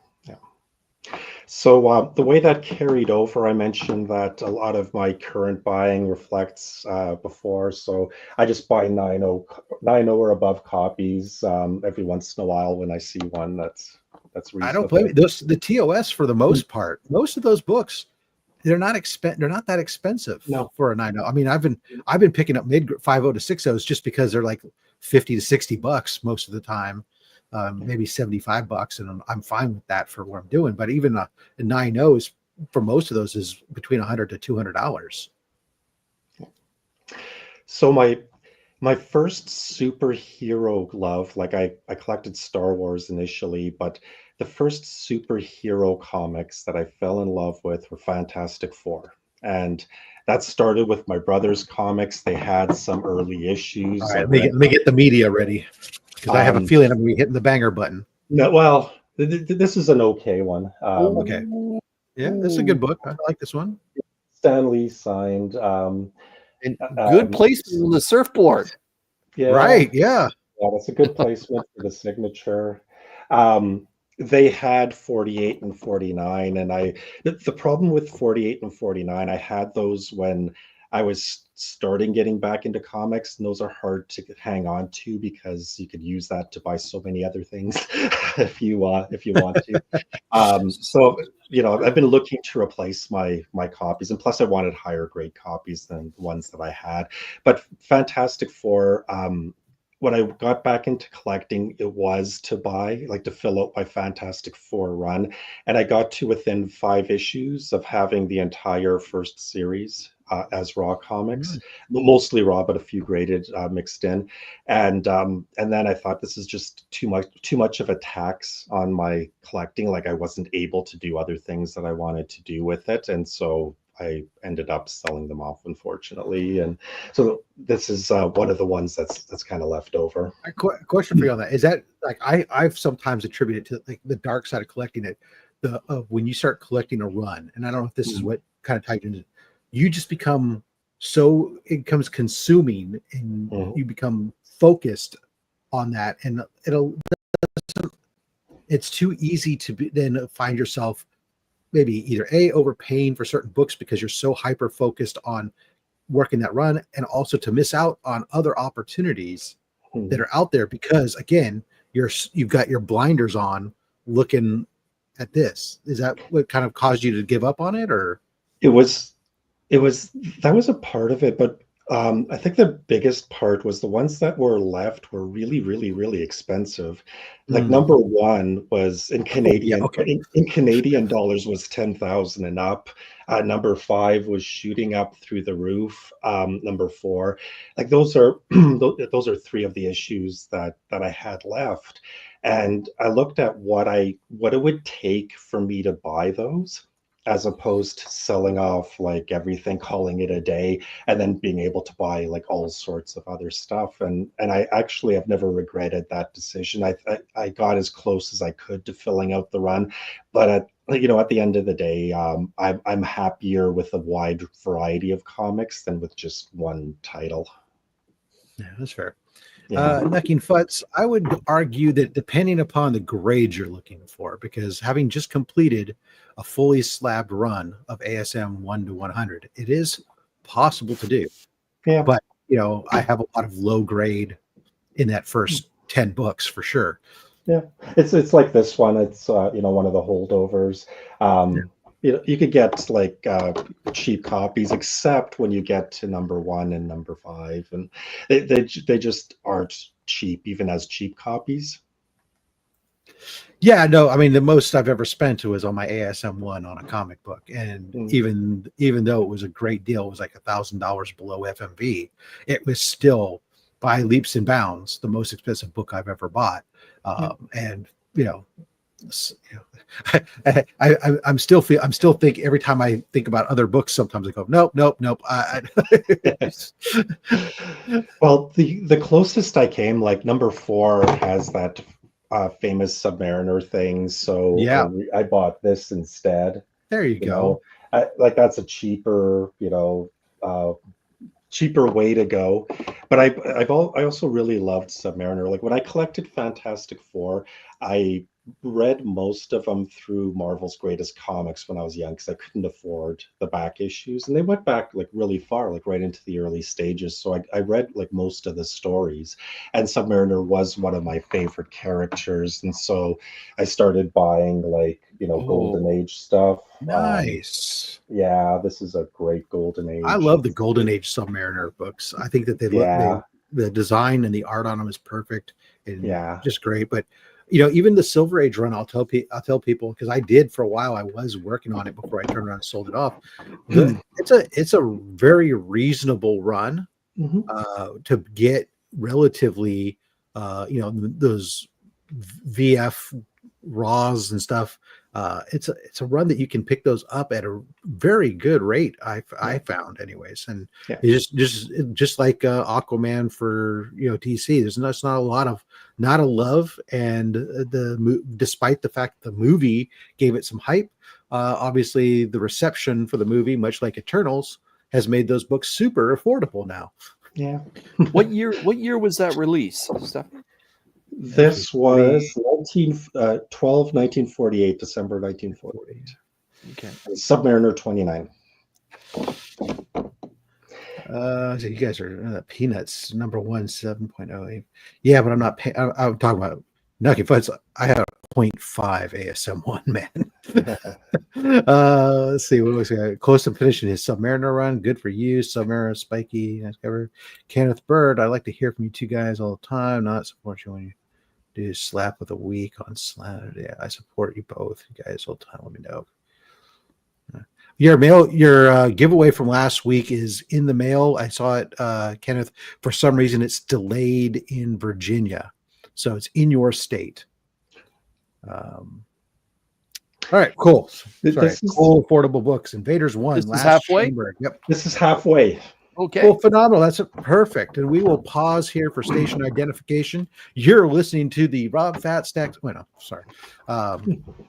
So the way that carried over, I mentioned that a lot of my current buying reflects before. So I just buy 9.0 or above copies every once in a while when I see one that's reasonable. I don't blame you. The TOS for the most part, most of those books, they're not that expensive for a 9.0. I mean, I've been picking up mid 5.0 to 6.0s just because they're like $50 to $60 most of the time. Maybe $75, and I'm fine with that for what I'm doing. But even a 9.0 is, for most of those, is between $100 to $200. So my first superhero love, like I collected Star Wars initially, but the first superhero comics that I fell in love with were Fantastic Four. And that started with my brother's comics. They had some early issues. All right, let me get the media ready because I have a feeling I'm going to be hitting the banger button. No, well, this is an okay one. Okay. Yeah, this is a good book. I like this one. Stan Lee signed. And good placement on the surfboard. Yeah, Right. Yeah. yeah, that's a good placement for the signature. They had 48 and 49, and the problem with 48 and 49, I had those when I was starting getting back into comics, and those are hard to hang on to because you could use that to buy so many other things if you want to. So I've been looking to replace my copies, and plus I wanted higher grade copies than the ones that I had. But Fantastic Four, when I got back into collecting, it was to buy, like to fill out my Fantastic Four run. And I got to within 5 issues of having the entire first series as raw comics, mostly raw, but a few graded mixed in. And then I thought this is just too much of a tax on my collecting. Like I wasn't able to do other things that I wanted to do with it. And so I ended up selling them off, unfortunately, and so this is one of the ones that's kind of left over. A question for you on that is that like I've sometimes attributed to like the dark side of collecting it, when you start collecting a run, and I don't know if this is what kind of tied into, you just become it becomes consuming, and you become focused on that, and it's too easy to then find yourself maybe either overpaying for certain books because you're so hyper focused on working that run, and also to miss out on other opportunities that are out there because again you've got your blinders on looking at this. Is that what kind of caused you to give up on it? Or that was a part of it, but I think the biggest part was the ones that were left were really, really, really expensive. Like number one was in Canadian in Canadian dollars was 10,000 and up. Number 5 was shooting up through the roof. Number 4, like those are 3 of the issues that I had left, and I looked at what it would take for me to buy those, as opposed to selling off like everything, calling it a day, and then being able to buy like all sorts of other stuff. And I actually have never regretted that decision. I got as close as I could to filling out the run, but at the end of the day, I'm happier with a wide variety of comics than with just one title. Yeah, that's fair. Yeah. Necking Futz, I would argue that depending upon the grade you're looking for, because having just completed a fully slabbed run of ASM 1 to 100, it is possible to do. Yeah. But, I have a lot of low grade in that first 10 books for sure. Yeah. It's like this one. It's, one of the holdovers. You could get like cheap copies, except when you get to number 1 and number 5, and they just aren't cheap, even as cheap copies. Yeah, no, I mean the most I've ever spent was on my ASM 1 on a comic book, and even though it was a great deal, it was like $1,000 below FMV. It was still by leaps and bounds the most expensive book I've ever bought, and I'm still think every time I think about other books, sometimes I go, nope. Well, the closest I came, like number 4 has that famous Submariner thing, so yeah, I bought this instead. There you go. Like that's a cheaper, cheaper way to go. But I also really loved Submariner. Like when I collected Fantastic Four, I read most of them through Marvel's Greatest Comics when I was young because I couldn't afford the back issues, and they went back like really far, like right into the early stages. So I read like most of the stories, and Submariner was one of my favorite characters, and so I started buying like Golden Age stuff. Nice. Yeah, this is a great Golden Age. I love the Golden Age Submariner books. I think that the design and the art on them is perfect and just great. But even the Silver Age run, I'll tell people, because I did for a while. I was working on it before I turned around and sold it off. It's a very reasonable run to get relatively, those VF raws and stuff It's a run that you can pick those up at a very good rate. I found anyways, and it's just like Aquaman for DC. There's not a lot of love, and despite the fact the movie gave it some hype, obviously the reception for the movie, much like Eternals, has made those books super affordable now. Yeah. What year was that release, Stefan? This was 1948, December 1948. Okay. Submariner 29. So you guys are Peanuts #1 7.08. Yeah, but I'm not. I'm talking about Nucky Fudge. I have a 0.5 ASM1, man. Let's see what was close to finishing his Submariner run. Good for you, Submariner Spiky. Nice cover. Kenneth Bird. I like to hear from you two guys all the time. Not support you when you do slap with a week on slab. Yeah, I support you both. You guys all the time. Let me know. Your giveaway from last week is in the mail. I saw it, Kenneth. For some reason, it's delayed in Virginia, so it's in your state. All right, cool. Cool, affordable books. Invaders 1. This is halfway. Chamber. Yep, this is halfway. Okay. Well, phenomenal. That's perfect. And we will pause here for station identification. You're listening to the Rob Fat Stacks. Wait, no, sorry.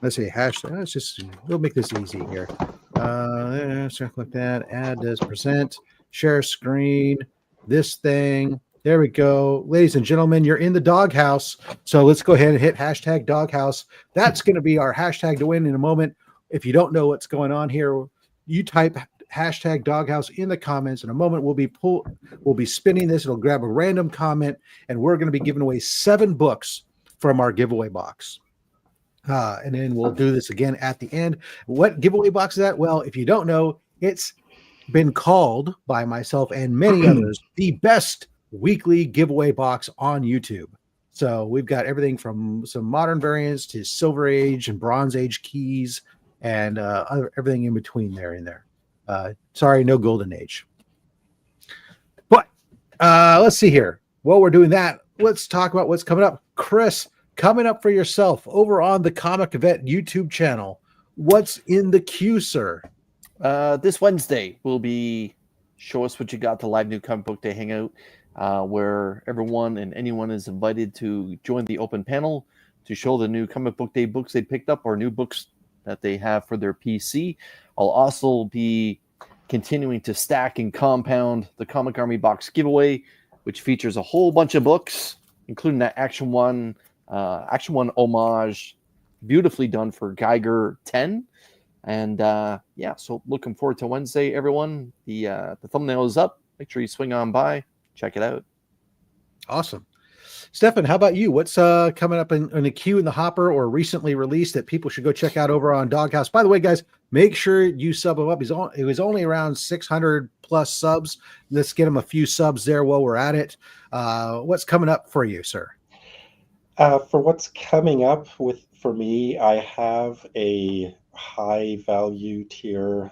Let's see. Hashtag. We'll make this easy here. Something like that. Add as present. Share screen. This thing. There we go. Ladies and gentlemen, you're in the doghouse. So let's go ahead and hit hashtag doghouse. That's going to be our hashtag to win in a moment. If you don't know what's going on here, you type hashtag doghouse in the comments. In a moment, we'll be spinning this. It'll grab a random comment, and we're going to be giving away 7 books from our giveaway box. And then we'll do this again at the end. What giveaway box is that? Well, if you don't know, it's been called by myself and many others the best weekly giveaway box on YouTube. So we've got everything from some modern variants to Silver Age and Bronze Age keys and everything in between there and there. Sorry, no Golden Age. But let's see here. While we're doing that, let's talk about what's coming up. Chris, coming up for yourself over on the Comic Event YouTube channel. What's in the queue, sir? This Wednesday will be Show Us What You Got, the live new comic book day hangout, where everyone and anyone is invited to join the open panel to show the new comic book day books they picked up or new books that they have for their PC. I'll also be continuing to stack and compound the Comic Army box giveaway, which features a whole bunch of books, including that Action One homage, beautifully done for Geiger 10. And so looking forward to Wednesday, everyone. The thumbnail is up. Make sure you swing on by, check it out. Awesome. Stefan, how about you? What's coming up in the queue in the hopper or recently released that people should go check out over on Doghouse? By the way, guys, make sure you sub him up. It was only around 600 plus subs. Let's get him a few subs there while we're at it. What's coming up for you, sir? For what's coming up for me, I have a high value tier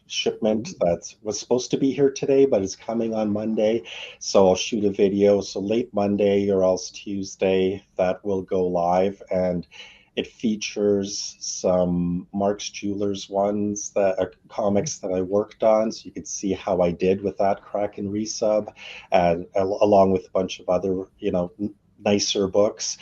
shipment that was supposed to be here today, but it's coming on Monday. So I'll shoot a video. So late Monday or else Tuesday, that will go live. And it features some Mark's Jewelers ones that are comics that I worked on. So you could see how I did with that Kraken resub, and along with a bunch of other, nicer books.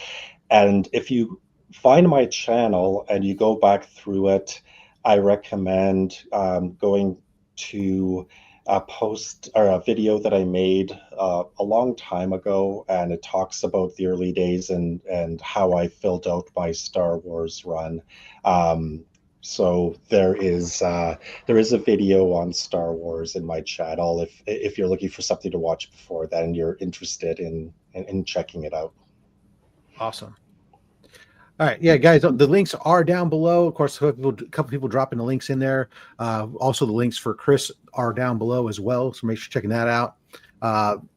And if you find my channel and you go back through it, I recommend going to a post or a video that I made a long time ago, and it talks about the early days and how I filled out my Star Wars run. So there is a video on Star Wars in my channel if you're looking for something to watch before that and you're interested in checking it out. Awesome. All right, yeah, guys, the links are down below. Of course, a couple people dropping the links in there. Also, the links for Chris are down below as well, so make sure you're checking that out.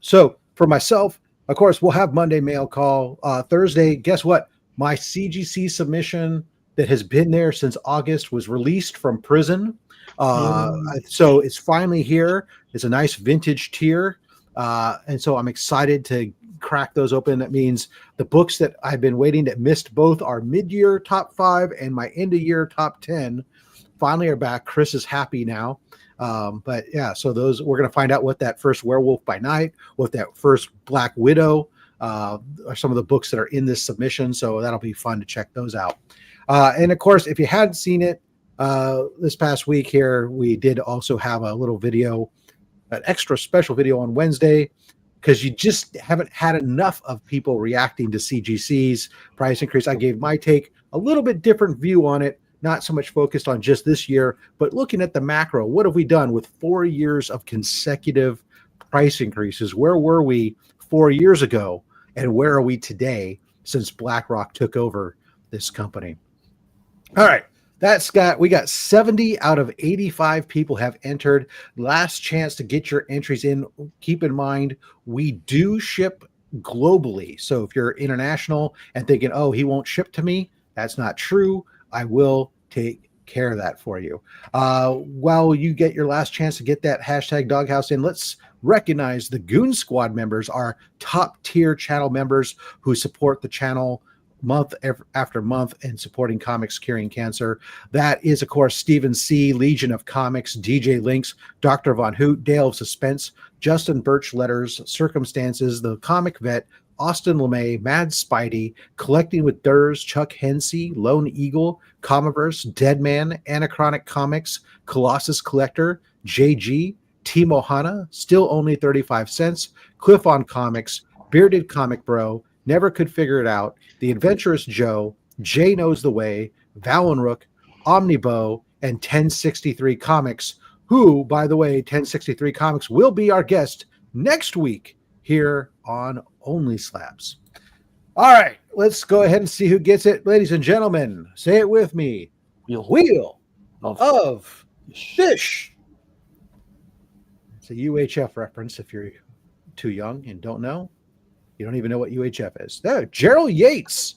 So for myself, of course, we'll have Monday mail call. Thursday, guess what? My CGC submission that has been there since August was released from prison. So it's finally here. It's a nice vintage tier. And so I'm excited to crack those open. That means the books that I've been waiting that missed both our mid-year top 5 and my end-of-year top 10 finally are back. Chris is happy now. But yeah, so those, we're going to find out what that first Werewolf by Night, what that first Black Widow are some of the books that are in this submission. So that'll be fun to check those out. And of course, if you hadn't seen it this past week here, we did also have a little video, an extra special video on Wednesday, because you just haven't had enough of people reacting to CGC's price increase. I gave my take, a little bit different view on it, not so much focused on just this year, but looking at the macro. What have we done with 4 years of consecutive price increases? Where were we 4 years ago, and where are we today since BlackRock took over this company? All right. We got 70 out of 85 people have entered. Last chance to get your entries in. Keep in mind, we do ship globally. So if you're international and thinking, oh, he won't ship to me, that's not true. I will take care of that for you. While you get your last chance to get that hashtag Doghouse in, let's recognize the Goon Squad members, our top tier channel members who support the channel month after month and supporting comics curing cancer. That is, of course, Stephen C., Legion of Comics, DJ Links, Dr. Von Hoot, Dale of Suspense, Justin Birch Letters, Circumstances, The Comic Vet, Austin LeMay, Mad Spidey, Collecting with Durs, Chuck Hensey, Lone Eagle, Comiverse, Deadman, Anachronic Comics, Colossus Collector, JG, Timo Hana, Still Only 35 Cents, Cliff on Comics, Bearded Comic Bro, Never Could Figure It Out, The Adventurous Joe, Jay Knows the Way, Valenrook, Omnibo, and 1063 Comics, who, by the way, 1063 Comics will be our guest next week here on OnlySlabs. All right, let's go ahead and see who gets it. Ladies and gentlemen, say it with me. Wheel of Fish. It's a UHF reference if you're too young and don't know. You don't even know what UHF is. There, Gerald Yates.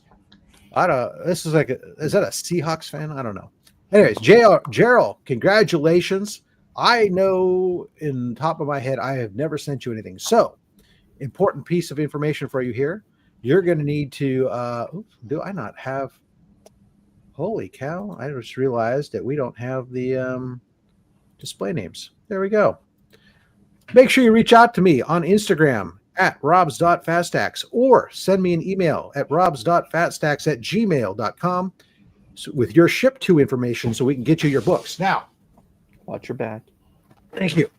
This is like is that a Seahawks fan? I don't know. Anyways, Gerald, congratulations. I know in the top of my head, I have never sent you anything. So, important piece of information for you here. You're going to need to, do I not have, holy cow. I just realized that we don't have the display names. There we go. Make sure you reach out to me on Instagram at robs.faststacks or send me an email at robs.faststacks@gmail.com with your ship to information so we can get you your books. Now, watch your back. Thank you.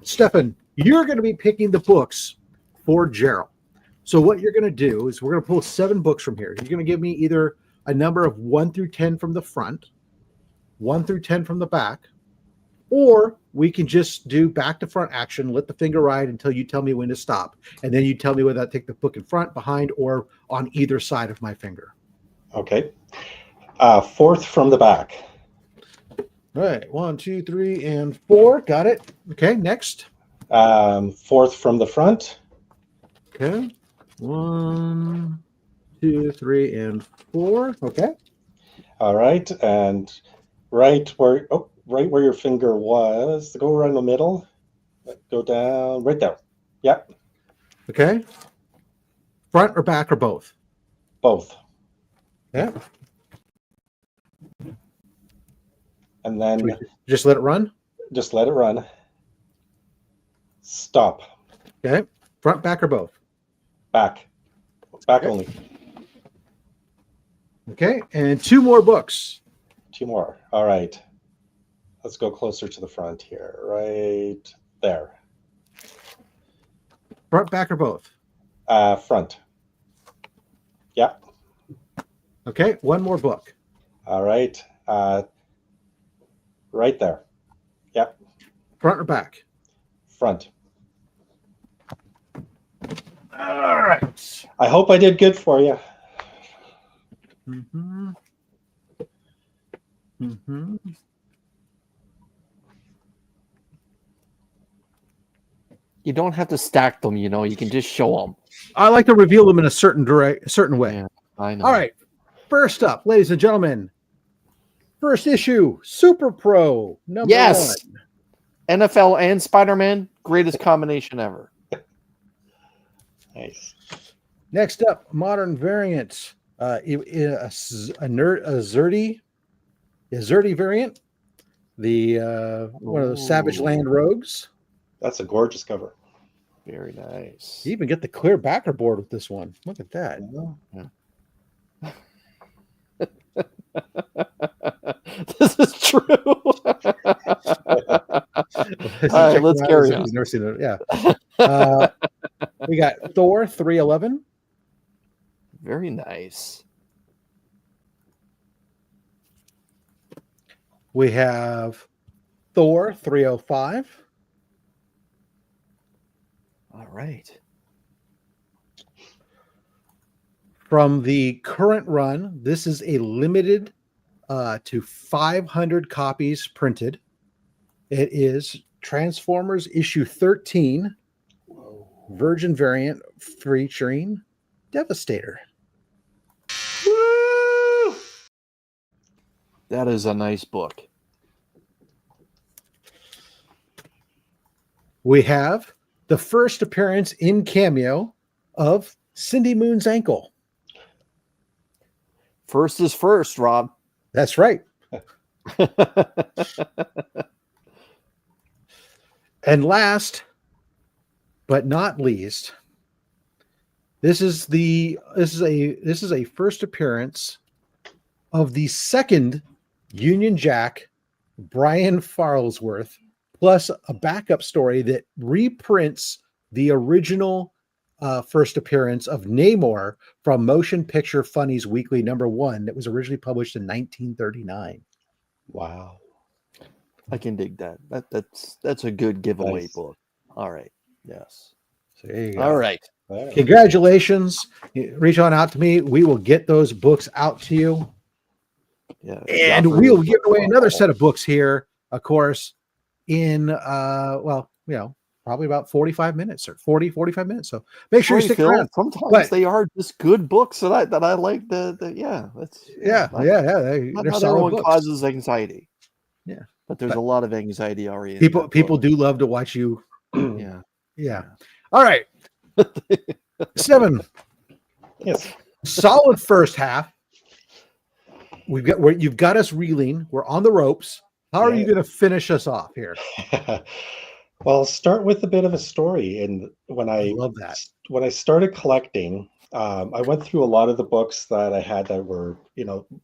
Stefan, you're going to be picking the books for Gerald. So what you're going to do is we're going to pull 7 books from here. You're going to give me either a number of 1 through 10 from the front, 1 through 10 from the back, or we can just do back to front action, let the finger ride until you tell me when to stop. And then you tell me whether I take the book in front, behind, or on either side of my finger. Okay. 4th from the back. All right. 1, 2, 3, and 4. Got it. Okay. Next. 4th from the front. Okay. 1, 2, 3, and 4. Okay. All right. And right where your finger was, go around the middle, go down right there. Yep. Okay. Front or back or both? Both. Yeah. And then just let it run? Just let it run. Stop. Okay. Front, back, or both? Back. Back okay. only. Okay. And 2 more books. 2 more. All right. Let's go closer to the front here. Right there. Front, back, or both? Front. Yep. Okay. 1 more book. All right. Right there. Yep. Front or back? Front. All right. I hope I did good for you. Mm-hmm. Mm-hmm. You don't have to stack them, you know. You can just show them. I like to reveal them in a certain way. Yeah, I know. All right. First up, ladies and gentlemen, first issue, Super Pro number 1. NFL and Spider-Man, greatest combination ever. Nice. Next up, modern variants. A Zerdy variant. The one of the Savage Land Rogues. That's a gorgeous cover. Very nice. You even get the clear backer board with this one. Look at that. Yeah. This is true. All right, let's carry on. He's never seen it. Yeah. We got Thor 311. Very nice. We have Thor 305. All right. From the current run, this is a limited to 500 copies printed. It is Transformers issue 13, Virgin variant featuring Devastator. Woo! That is a nice book. We have the first appearance in cameo of Cindy Moon's ankle. First is first, Rob. That's right. And last but not least, this is a first appearance of the second Union Jack, Brian Farlesworth, plus a backup story that reprints the original first appearance of Namor from Motion Picture Funnies Weekly #1 that was originally published in 1939. Wow. I can dig that. That's a good giveaway Nice. book. All right. Yes. So there you go. All right. Congratulations. Reach on out to me. We will get those books out to you. Yeah. And we'll give away another set of books here, of course, in probably about 45 minutes or 45 minutes. So make sure you stick around. Sometimes they are just good books that I like. They're They're solid everyone books. causes anxiety. Yeah. But there's a lot of anxiety already. People do love to watch you. Yeah. All right. 7. Yes. Solid first half. You've got us reeling. We're on the ropes. How are you going to finish us off here? Well, I'll start with a bit of a story. And when I love that. When I started collecting, I went through a lot of the books that I had that were,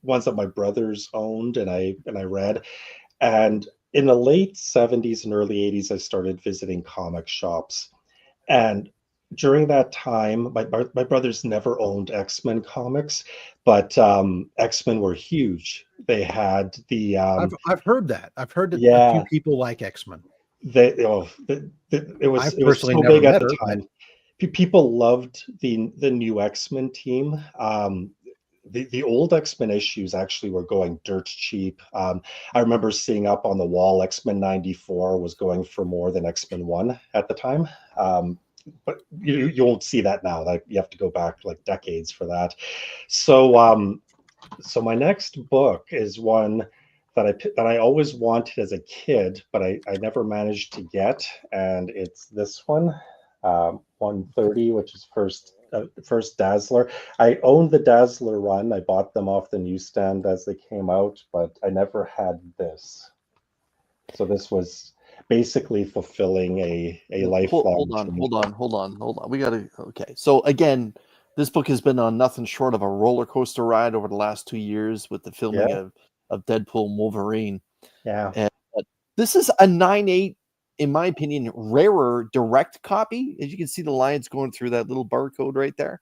ones that my brothers owned and I read. And in the late 70s and early 80s, I started visiting comic shops. And during that time, my brothers never owned X-Men comics, but X-Men were huge. They had the I've heard that. I've heard that a few people like X-Men. It was so big at the time. People loved the new X-Men team. The old X-Men issues actually were going dirt cheap. I remember seeing up on the wall X-Men 94 was going for more than X-Men 1 at the time. But you won't see that now. Like, you have to go back like decades for that. So so my next book is one that I always wanted as a kid, but I never managed to get, and it's this one, 130, which is first Dazzler. I owned the Dazzler run. I bought them off the newsstand as they came out, but I never had this. So this was basically fulfilling a lifelong. Hold on. Okay. So again, this book has been on nothing short of a roller coaster ride over the last 2 years with the filming of Deadpool and Wolverine. Yeah. And this is a 9/8, in my opinion, rarer direct copy. As you can see the lines going through that little barcode right there.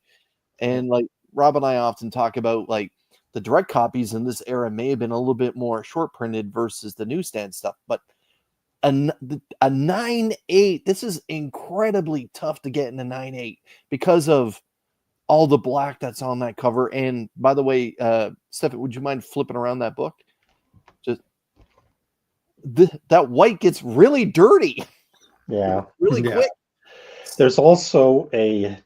And like Rob and I often talk about, like, the direct copies in this era may have been a little bit more short printed versus the newsstand stuff, but a 9/8, this is incredibly tough to get in a 9/8 because of all the black that's on that cover. And by the way, Stefan, would you mind flipping around that book? Just that white gets really dirty. Yeah. Really quick. There's also a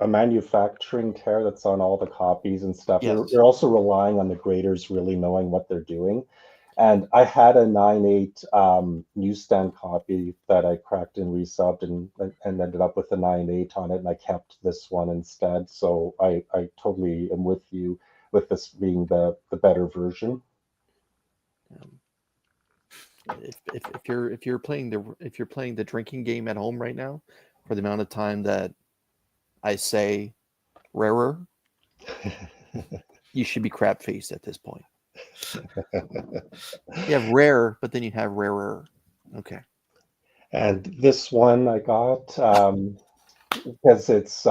manufacturing tear that's on all the copies and stuff. Yes. They're also relying on the graders really knowing what they're doing. And I had a 9.8 newsstand copy that I cracked and resubbed and ended up with a 9.8 on it, and I kept this one instead. So I totally am with you with this being the better version. If you're playing the drinking game at home right now, for the amount of time that I say rarer, you should be crap faced at this point. You have rare, but then you have rarer. Okay. And this one I got because it's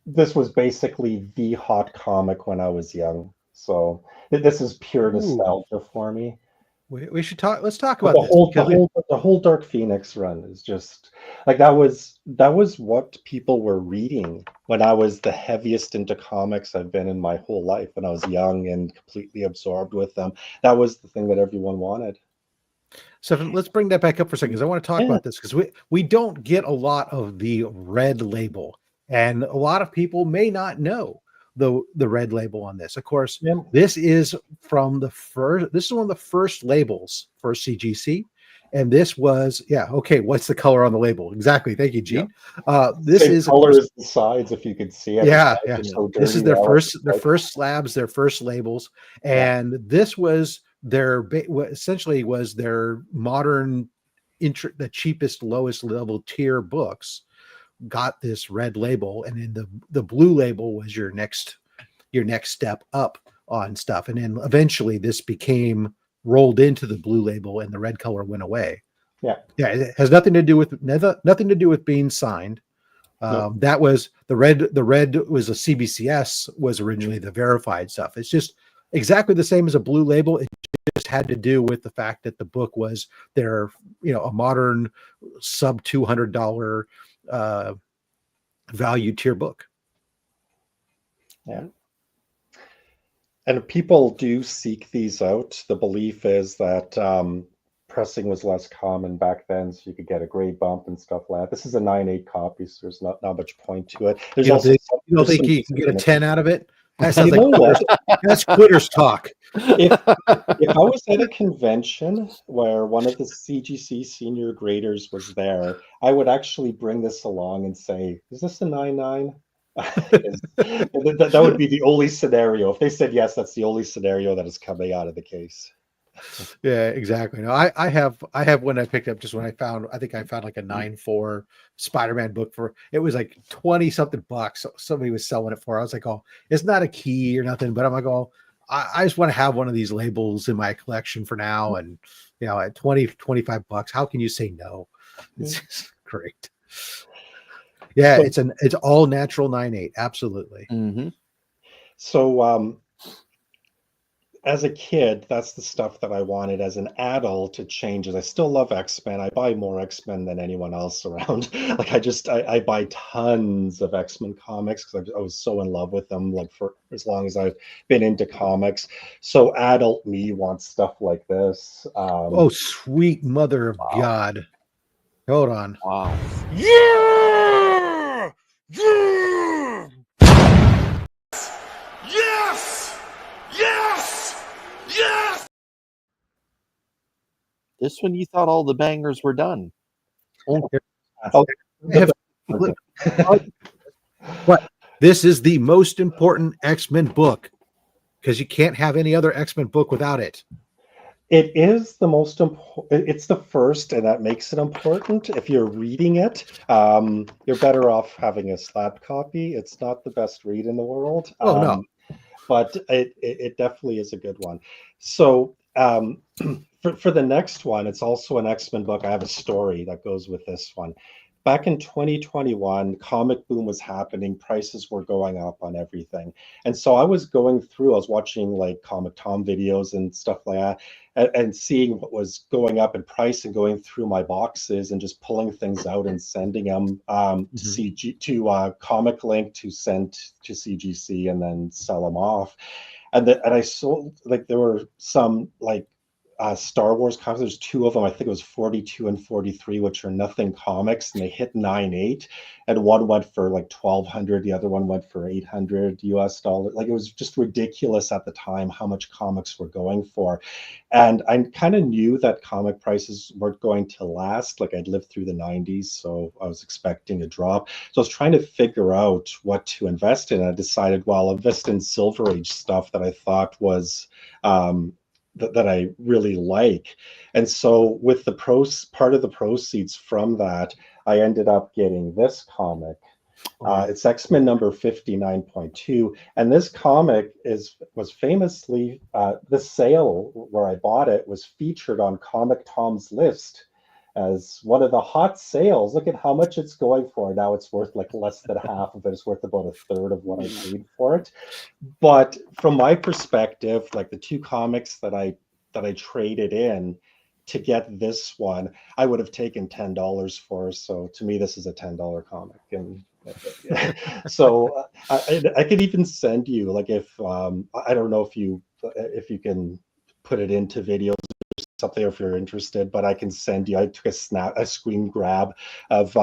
this was basically the hot comic when I was young. So this is pure nostalgia for me. We should talk. Let's talk about the whole Dark Phoenix run is just like that was what people were reading when I was the heaviest into comics I've been in my whole life. When I was young and completely absorbed with them, that was the thing that everyone wanted. Stefan, let's bring that back up for a second because I want to talk about this because we don't get a lot of the red label, and a lot of people may not know the red label on this. Of course, this is from the first. This is one of the first labels for CGC, and this was okay. What's the color on the label? Exactly. Thank you, Gene. This Same is color as the sides, if you could see it. So this is their first slabs, their first labels, and this was their essentially was their modern, the cheapest, lowest level tier books. Got this red label, and then the blue label was your next step up on stuff, and then eventually this became rolled into the blue label, and the red color went away. It has nothing to do with being signed. That was the red was a CBCS, was originally the verified stuff. It's just exactly the same as a blue label. It just had to do with the fact that the book was their a modern sub $200 value tier book. And people do seek these out. The belief is that pressing was less common back then, so you could get a grade bump and stuff like that. This is a 9.8 copy, so there's not much point to it. There's you don't think you can get a 10 out of it? That sounds that's quitters talk. If I was at a convention where one of the CGC senior graders was there, I would actually bring this along and say, "Is this a 9.9?" That would be the only scenario. If they said yes, that's the only scenario that is coming out of the case. Yeah, exactly. No, I have one I picked up just when I found like a 9.4 Spider-Man book for it was like 20 something bucks. So somebody was selling it for. I was like, oh, it's not a key or nothing, but I'm like, oh, I just want to have one of these labels in my collection for now. And at 20, 25 bucks, how can you say no? It's just great. Yeah, it's all natural 9.8. Absolutely. Mm-hmm. So as a kid, that's the stuff that I wanted. As an adult, it changes. I still love X-Men. I buy more X-Men than anyone else around. Like I buy tons of X-Men comics because I was so in love with them. Like for as long as I've been into comics. So adult me wants stuff like this. Oh, sweet mother of God! Hold on. Wow. Yeah! Yes! Yes! Yes! This one you thought all the bangers were done. What? This is the most important X-Men book because you can't have any other X-Men book without it. It is the most important. It's the first, and that makes it important. If you're reading it, you're better off having a slab copy. It's not the best read in the world. Oh, no. But it definitely is a good one. So for the next one, it's also an X-Men book. I have a story that goes with this one. Back in 2021, comic boom was happening. Prices were going up on everything. And so I was watching like Comic Tom videos and stuff like that, and seeing what was going up in price and going through my boxes and just pulling things out and sending them to Comic Link to send to CGC and then sell them off. And I sold, like, there were some like Star Wars comics. There's two of them. I think it was 42 and 43, which are nothing comics, and they hit 9.8. And one went for like 1,200. The other one went for 800 US dollars. Like, it was just ridiculous at the time how much comics were going for. And I kind of knew that comic prices weren't going to last. Like, I'd lived through the 90s, so I was expecting a drop. So I was trying to figure out what to invest in. I decided, well, I'll invest in Silver Age stuff that I thought was that I really like. And so with the part of the proceeds from that, I ended up getting this comic. It's X-Men number 59.2. And this comic was famously, the sale where I bought it was featured on Comic Tom's list as one of the hot sales. Look at how much it's going for. Now it's worth like less than half of it. It's worth about a third of what I paid for it. But from my perspective, like the two comics that I traded in to get this one, I would have taken $10 for. So to me, this is a $10 comic. And so I could even send you, like, if I don't know if you can put it into videos something, if you're interested, but I can send you. I took a screen grab of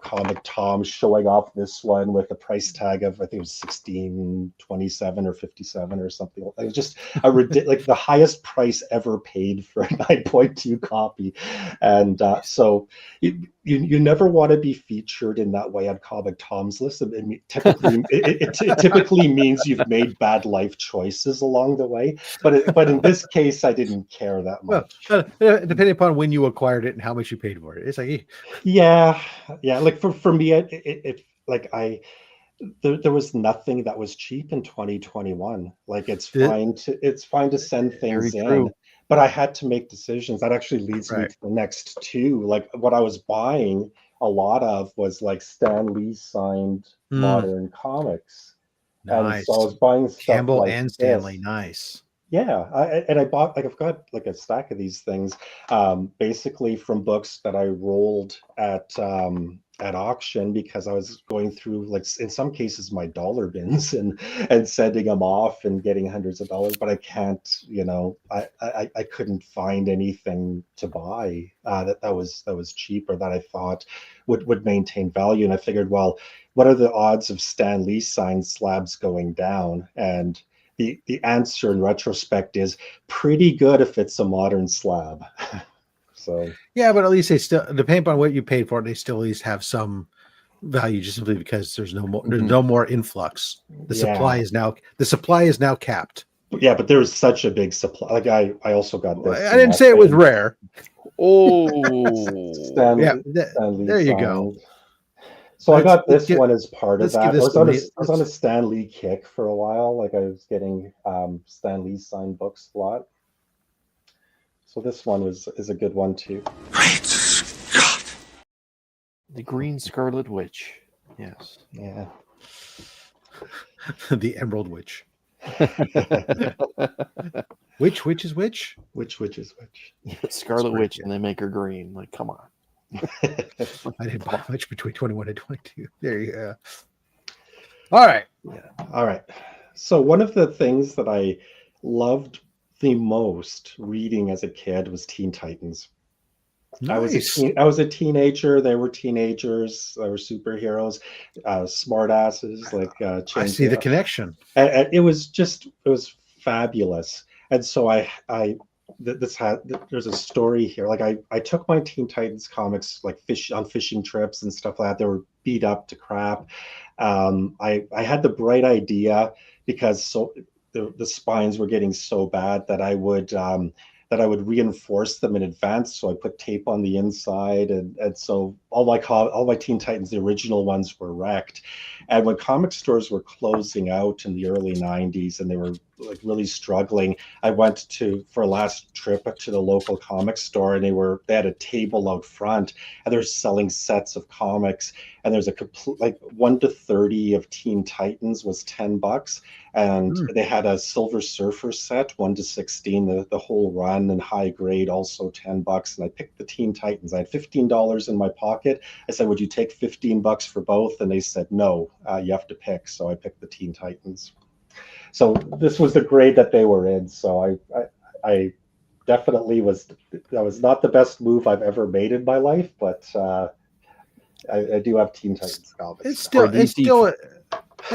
Comic Tom showing off this one with a price tag of, I think it was $16.27 or $57 or something. It was just like the highest price ever paid for a 9.2 copy. And so you never want to be featured in that way on Comic Tom's list. It typically means you've made bad life choices along the way. But in this case, I didn't care that much. Well, depending upon when you acquired it and how much you paid for it, it's like, yeah. Like for me, there was nothing that was cheap in 2021. Like, it's fine to send things in, but I had to make decisions. That actually leads me to the next two. Like, what I was buying a lot of was like Stan Lee signed modern comics. Nice. And so I was buying stuff Campbell like and Stanley. Nice. Yeah, I bought, like, I've got like a stack of these things, basically from books that I rolled at auction, because I was going through, like, in some cases, my dollar bins and sending them off and getting hundreds of dollars. But I can't, I couldn't find anything to buy that was cheap or that I thought would maintain value. And I figured, well, what are the odds of Stan Lee signed slabs going down? And the answer in retrospect is pretty good if it's a modern slab. So yeah, but at least they still, depending on what you paid for it, they still at least have some value, just simply because there's no more influx. The supply is now capped. Yeah, but there was such a big supply. Like, I also got this. I didn't say it was rare. Oh, there you go. So I got this one as part of that. I was on a Stan Lee kick for a while. Like, I was getting Stan Lee signed books a lot. So this one is a good one too. Great Scott! The Green Scarlet Witch. Yes. Yeah. The Emerald Witch. Which witch is which? Which witch is which? Scarlet Witch, and they make her green. Like, come on. I didn't buy much between 21 and 22. There you go. All right. Yeah. All right. So one of the things that I loved the most reading as a kid was Teen Titans. Nice. I was a teenager. They were teenagers. They were superheroes, smartasses. Like, I see the connection. And it was fabulous. And so there's a story here. Like, I took my Teen Titans comics, like, on fishing trips and stuff like that. They were beat up to crap. I had the bright idea, because the spines were getting so bad that I would reinforce them in advance. So I put tape on the inside, and so all my Teen Titans, the original ones, were wrecked. And when comic stores were closing out in the early 90s and they were, like, really struggling, I went for a last trip to the local comic store, and they had a table out front, and they're selling sets of comics. And there's a complete, like, 1 to 30 of Teen Titans was $10, and they had a Silver Surfer set, 1 to 16, the whole run, and high grade, also $10. And I picked the Teen Titans. I had $15 in my pocket. I said, "Would you take $15 for both?" And they said, "No, you have to pick." So I picked the Teen Titans. So this was the grade that they were in. So I definitely was not the best move I've ever made in my life, but I do have Teen Titans comics. It's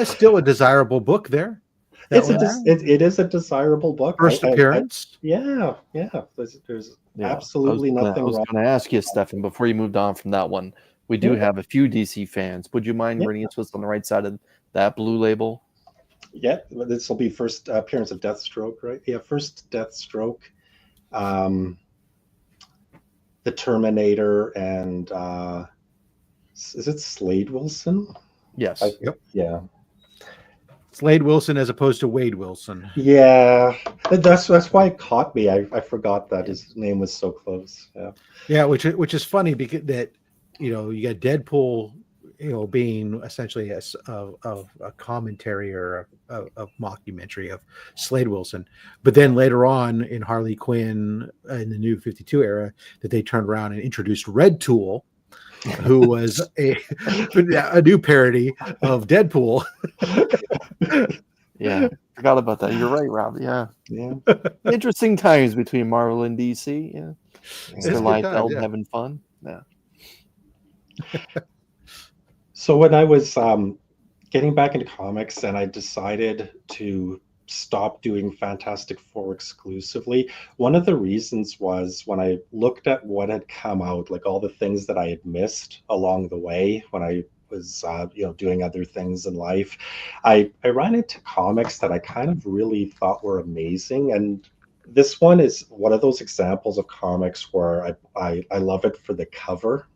still a desirable book there. It is a desirable book. First appearance. Yeah. There's absolutely nothing wrong. I was going to ask you, Stefan, before you moved on from that one, we do have a few DC fans. Would you mind reading it to us on the right side of that blue label? Yeah, this will be first appearance of Deathstroke, right? Yeah, first Deathstroke, the Terminator, and is it Slade Wilson? Yes. Yep. Yeah. Slade Wilson as opposed to Wade Wilson. Yeah, that's why it caught me. I forgot that his name was so close. Yeah, which is funny because that you got Deadpool, being essentially a commentary or a mockumentary of Slade Wilson, but then later on in Harley Quinn in the New 52 era, that they turned around and introduced Red Tool, who was a new parody of Deadpool. Yeah, forgot about that. You're right, Rob. Yeah. Interesting times between Marvel and DC. Yeah, Mr. Liefeld having fun. Yeah. So when I was getting back into comics, and I decided to stop doing Fantastic Four exclusively, one of the reasons was when I looked at what had come out, like all the things that I had missed along the way when I was doing other things in life, I ran into comics that I kind of really thought were amazing, and this one is one of those examples of comics where I love it for the cover.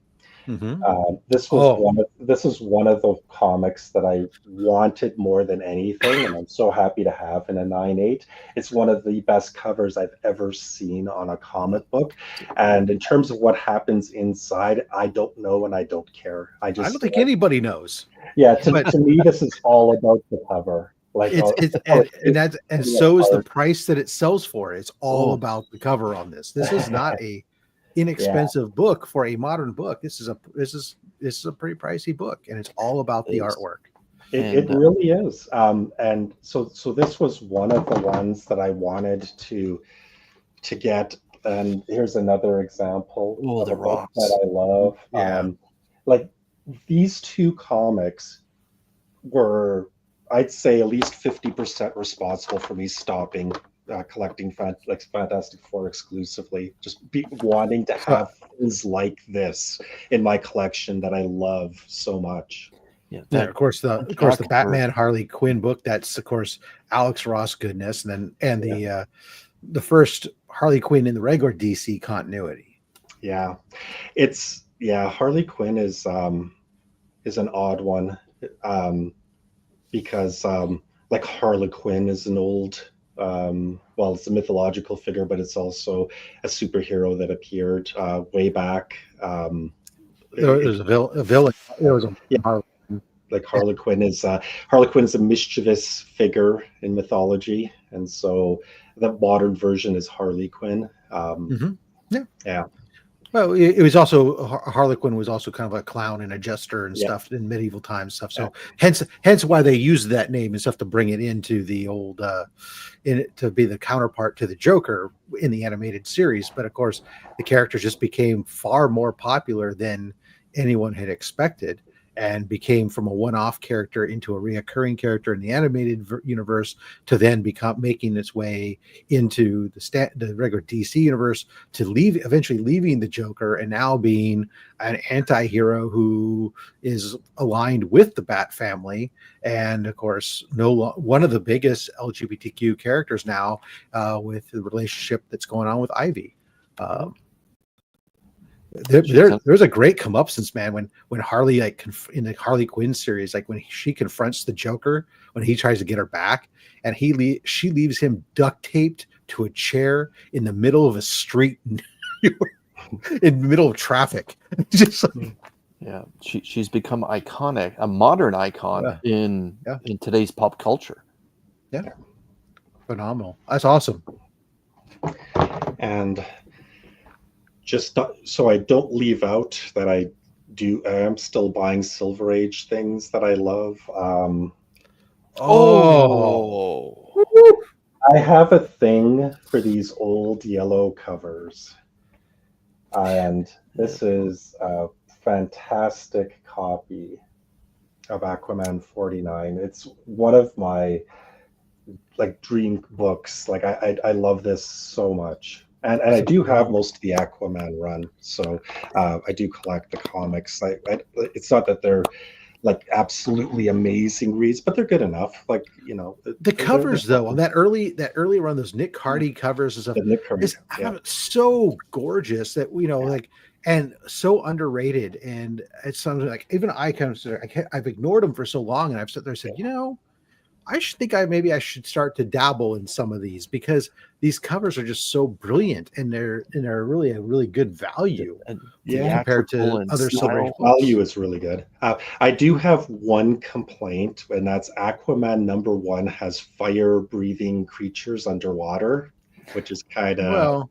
Mm-hmm. This is one of the comics that I wanted more than anything, and I'm so happy to have in a 9/8. It's one of the best covers I've ever seen on a comic book, and in terms of what happens inside, I don't know and I don't care. I don't think anybody knows. Yeah, to me, this is all about the cover. Like so is the price that it sells for. It's all about the cover on this. This is not a inexpensive book for a modern book. This is a pretty pricey book, and it's all about the artwork. It really is. And so this was one of the ones that I wanted to get. And here's another example of a book that I love. Like these two comics were, I'd say, at least 50% responsible for me stopping collecting Fantastic Four exclusively, just wanting to have things like this in my collection that I love so much. Of course the Batman Harley Quinn book, that's of course Alex Ross goodness, and the first Harley Quinn in the regular DC continuity. Harley Quinn is an odd one, because like Harley Quinn is an old it's a mythological figure, but it's also a superhero that appeared way back. There's a villain. Like Harley Quinn is a mischievous figure in mythology, and so the modern version is Harley Quinn. Well, it was also Harley Quinn was also kind of a clown and a jester and stuff in medieval times stuff. So hence why they used that name and stuff to bring it into the old to be the counterpart to the Joker in the animated series. But of course, the character just became far more popular than anyone had expected, and became from a one-off character into a reoccurring character in the animated universe, to then making its way into the regular DC universe, to eventually leaving the Joker and now being an anti-hero who is aligned with the Bat family, and of course one of the biggest LGBTQ characters now, with the relationship that's going on with Ivy. There's a great comeuppance, man, when Harley, like in the Harley Quinn series, like when she confronts the Joker, when he tries to get her back, and she leaves him duct taped to a chair in the middle of a street in the middle of traffic. Just she's become iconic, a modern icon in today's pop culture. Phenomenal. That's awesome. And just so I don't leave out that I am still buying Silver Age things that I love. I have a thing for these old yellow covers. And this is a fantastic copy of Aquaman 49. It's one of my like dream books. Like I love this so much. And I do have most of the Aquaman run, so I do collect the comics. It's not that they're like absolutely amazing reads, but they're good enough. Like, you know, the covers though on that early run, those Nick Cardy covers and stuff, is so gorgeous that like, and so underrated. And it's something like even I consider I've ignored them for so long, and I've sat there and said, I should start to dabble in some of these, because these covers are just so brilliant, and they're really a really good value compared to other silver value is really good. I do have one complaint, and that's Aquaman #1 has fire breathing creatures underwater, which is kind of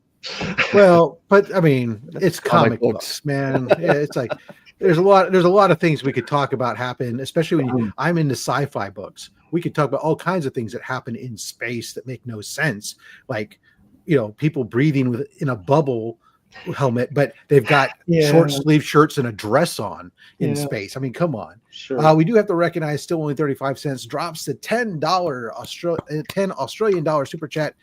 well, but I mean, it's comic books, man. Yeah, it's like there's a lot of things we could talk about happen, especially when I'm into sci-fi books. We could talk about all kinds of things that happen in space that make no sense, like people breathing in a bubble helmet, but they've got short sleeve shirts and a dress on in space. I mean, come on. Sure. We do have to recognize still only 35 cents drops to $10 10 Australian dollar super chat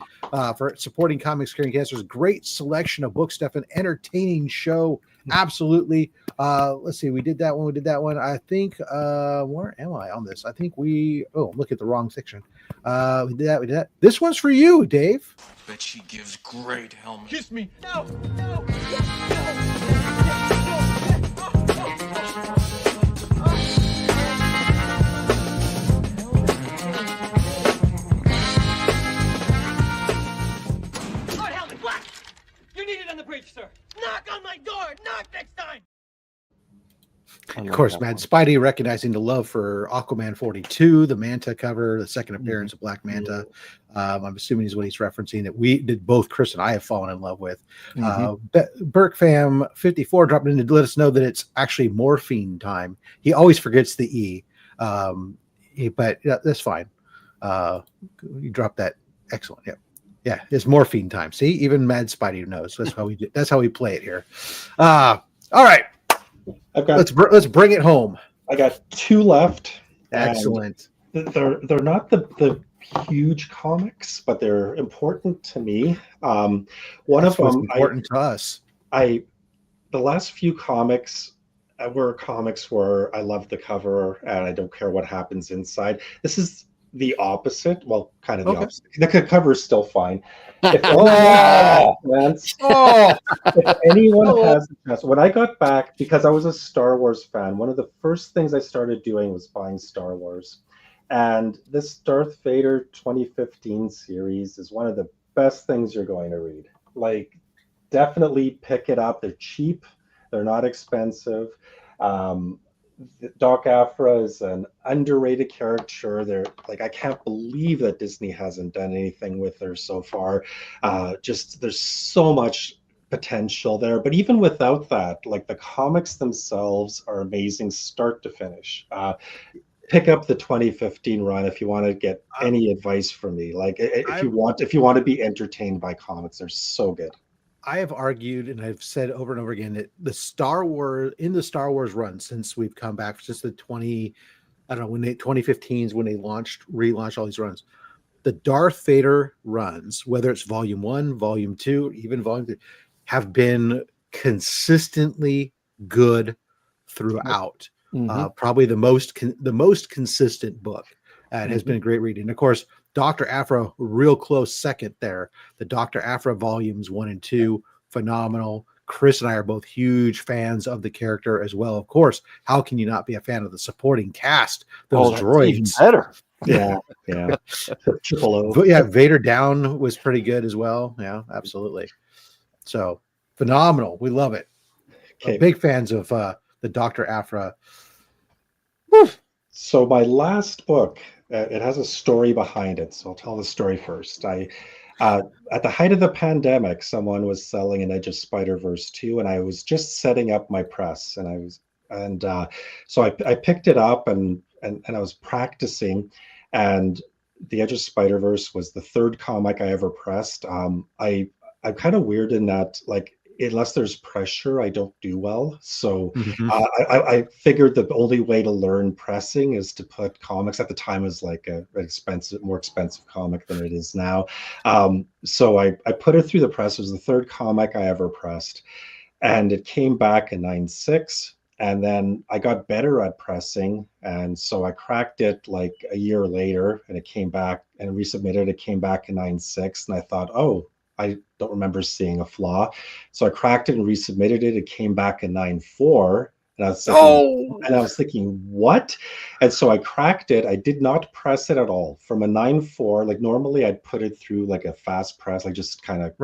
for supporting Comics Carrying Cancers. Great selection of books, Stefan. Entertaining show. Absolutely. Let's see. We did that one. I think where am I on this? I think look at the wrong section. We did that. This one's for you, Dave. Bet she gives great helmet. Kiss me. No. Hard helmet, black. You need it on the bridge, sir. Knock on my door. Knock next time. Of course, Mad Spidey recognizing the love for Aquaman 42, the Manta cover, the second appearance of Black Manta. I'm assuming is what he's referencing, that we did both Chris and I have fallen in love with. Burke Fam 54 dropped in to let us know that it's actually morphine time. He always forgets the E, but that's fine. You dropped that. Excellent. Yep. Yeah, it's morphine time. See, even Mad Spidey knows. That's how we do. That's how we play it here. All right. Let's bring it home. I got 2 left. Excellent. They're not the huge comics, but they're important to me. One of them important to us. The last few comics were comics where I love the cover and I don't care what happens inside. This is the opposite. Well, kind of the opposite. The cover is still fine. If anyone has a chance, when I got back, because I was a Star Wars fan, one of the first things I started doing was buying Star Wars. And this Darth Vader 2015 series is one of the best things you're going to read. Like, definitely pick it up. They're cheap. They're not expensive. Doc Afra is an underrated character. They're like, I can't believe that Disney hasn't done anything with her so far. There's so much potential there. But even without that, like, the comics themselves are amazing, start to finish. Pick up the 2015 run if you want to get any advice from me. Like, if you want to be entertained by comics, they're so good. I have argued, and I've said over and over again, that the Star Wars run, since we've come back, since the 2015s when they relaunched all these runs, the Darth Vader runs, whether it's Volume 1, Volume 2, even Volume 3, have been consistently good throughout. Probably the most consistent book. It has been a great read. And of course, Dr. Afra, real close second there. The Dr. Afra volumes 1 and 2, phenomenal. Chris and I are both huge fans of the character as well. Of course, how can you not be a fan of the supporting cast? Those droids. Even better. Yeah. Triple O. But yeah, Vader Down was pretty good as well. Yeah, absolutely. So phenomenal. We love it. Okay. Big fans of the Dr. Afra. So my last book, it has a story behind it. So I'll tell the story first. At the height of the pandemic, someone was selling an Edge of Spider-Verse 2, and I was just setting up my press, so I picked it up and I was practicing, and The Edge of Spider-Verse was the third comic I ever pressed. I'm kind of weird in that, like, unless there's pressure, I don't do well. So I figured the only way to learn pressing is to put comics. At the time, is like more expensive comic than it is now. So I put it through the press. It was the third comic I ever pressed, and it came back in 9/6. And then I got better at pressing, and so I cracked it like a year later, and it came back and resubmitted. It came back in 9/6, and I thought, oh, I don't remember seeing a flaw. So I cracked it and resubmitted it. It came back in 9/4, and I was thinking, what? And so I cracked it. I did not press it at all from a 9/4. Like normally, I'd put it through like a fast press, like just kind of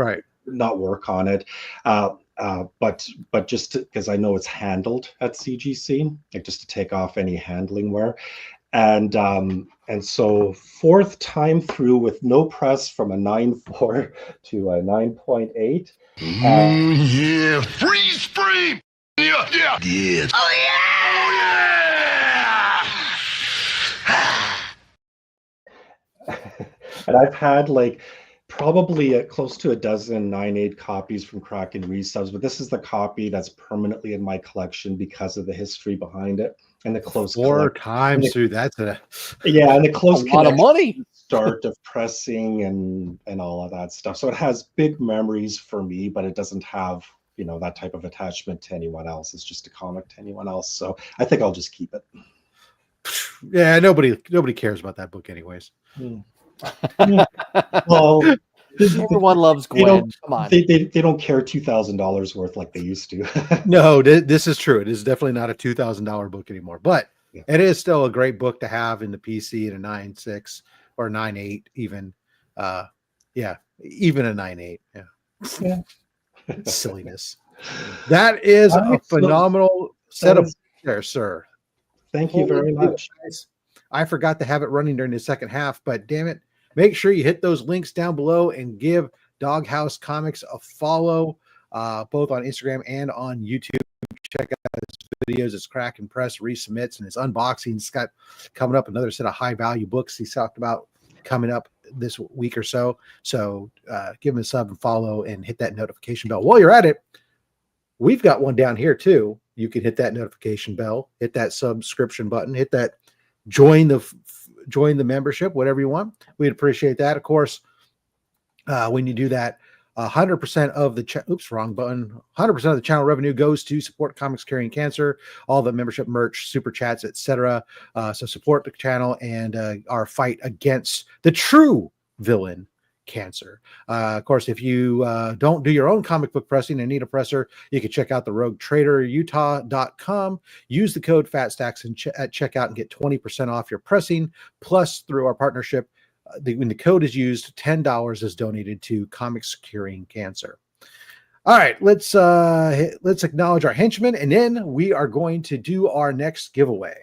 not work on it. But just because I know it's handled at CGC, like just to take off any handling wear. And so fourth time through with no press from a 9/4 to a 9.8. Yeah, freeze frame. Yeah. Oh yeah. And I've had like probably close to a dozen 9/8 copies from Kraken resubs, but this is the copy that's permanently in my collection because of the history behind it and the close 4 times through. That's and the close a lot of money. Start of pressing and all of that stuff. So it has big memories for me, but it doesn't have that type of attachment to anyone else. It's just a comic to anyone else. So I think I'll just keep it. Yeah, nobody cares about that book, anyways. Well, everyone loves Gwen. Come on, they don't care $2,000 worth like they used to. No, this is true. It is definitely not a $2,000 book anymore, but it is still a great book to have in the PC in a 9/6 or 9/8 even. Even a 9/8. Yeah. Silliness. That is a phenomenal setup there, sir. Thank you very much. Guys. I forgot to have it running during the second half, but damn it, make sure you hit those links down below and give Doghouse Comics a follow, both on Instagram and on YouTube. Check out his videos, his crack and press resubmits and his unboxings. He's got coming up another set of high value books he's talked about coming up this week or so. So give him a sub and follow and hit that notification bell. While you're at it, we've got one down here too. You can hit that notification bell, hit that subscription button, hit that join the membership, whatever you want. We'd appreciate that. Of course, when you do that, 100% of the wrong button. 100% of the channel revenue goes to support Comics Carrying Cancer, all the membership merch, super chats, etc. So support the channel and our fight against the true villain, cancer. Of course, if you don't do your own comic book pressing and need a presser, you can check out the roguetraderutah.com. Use the code FATSTACKS at checkout and get 20% off your pressing. Plus, through our partnership, when the code is used, $10 is donated to Comics Curing Cancer. All right, let's acknowledge our henchmen, and then we are going to do our next giveaway.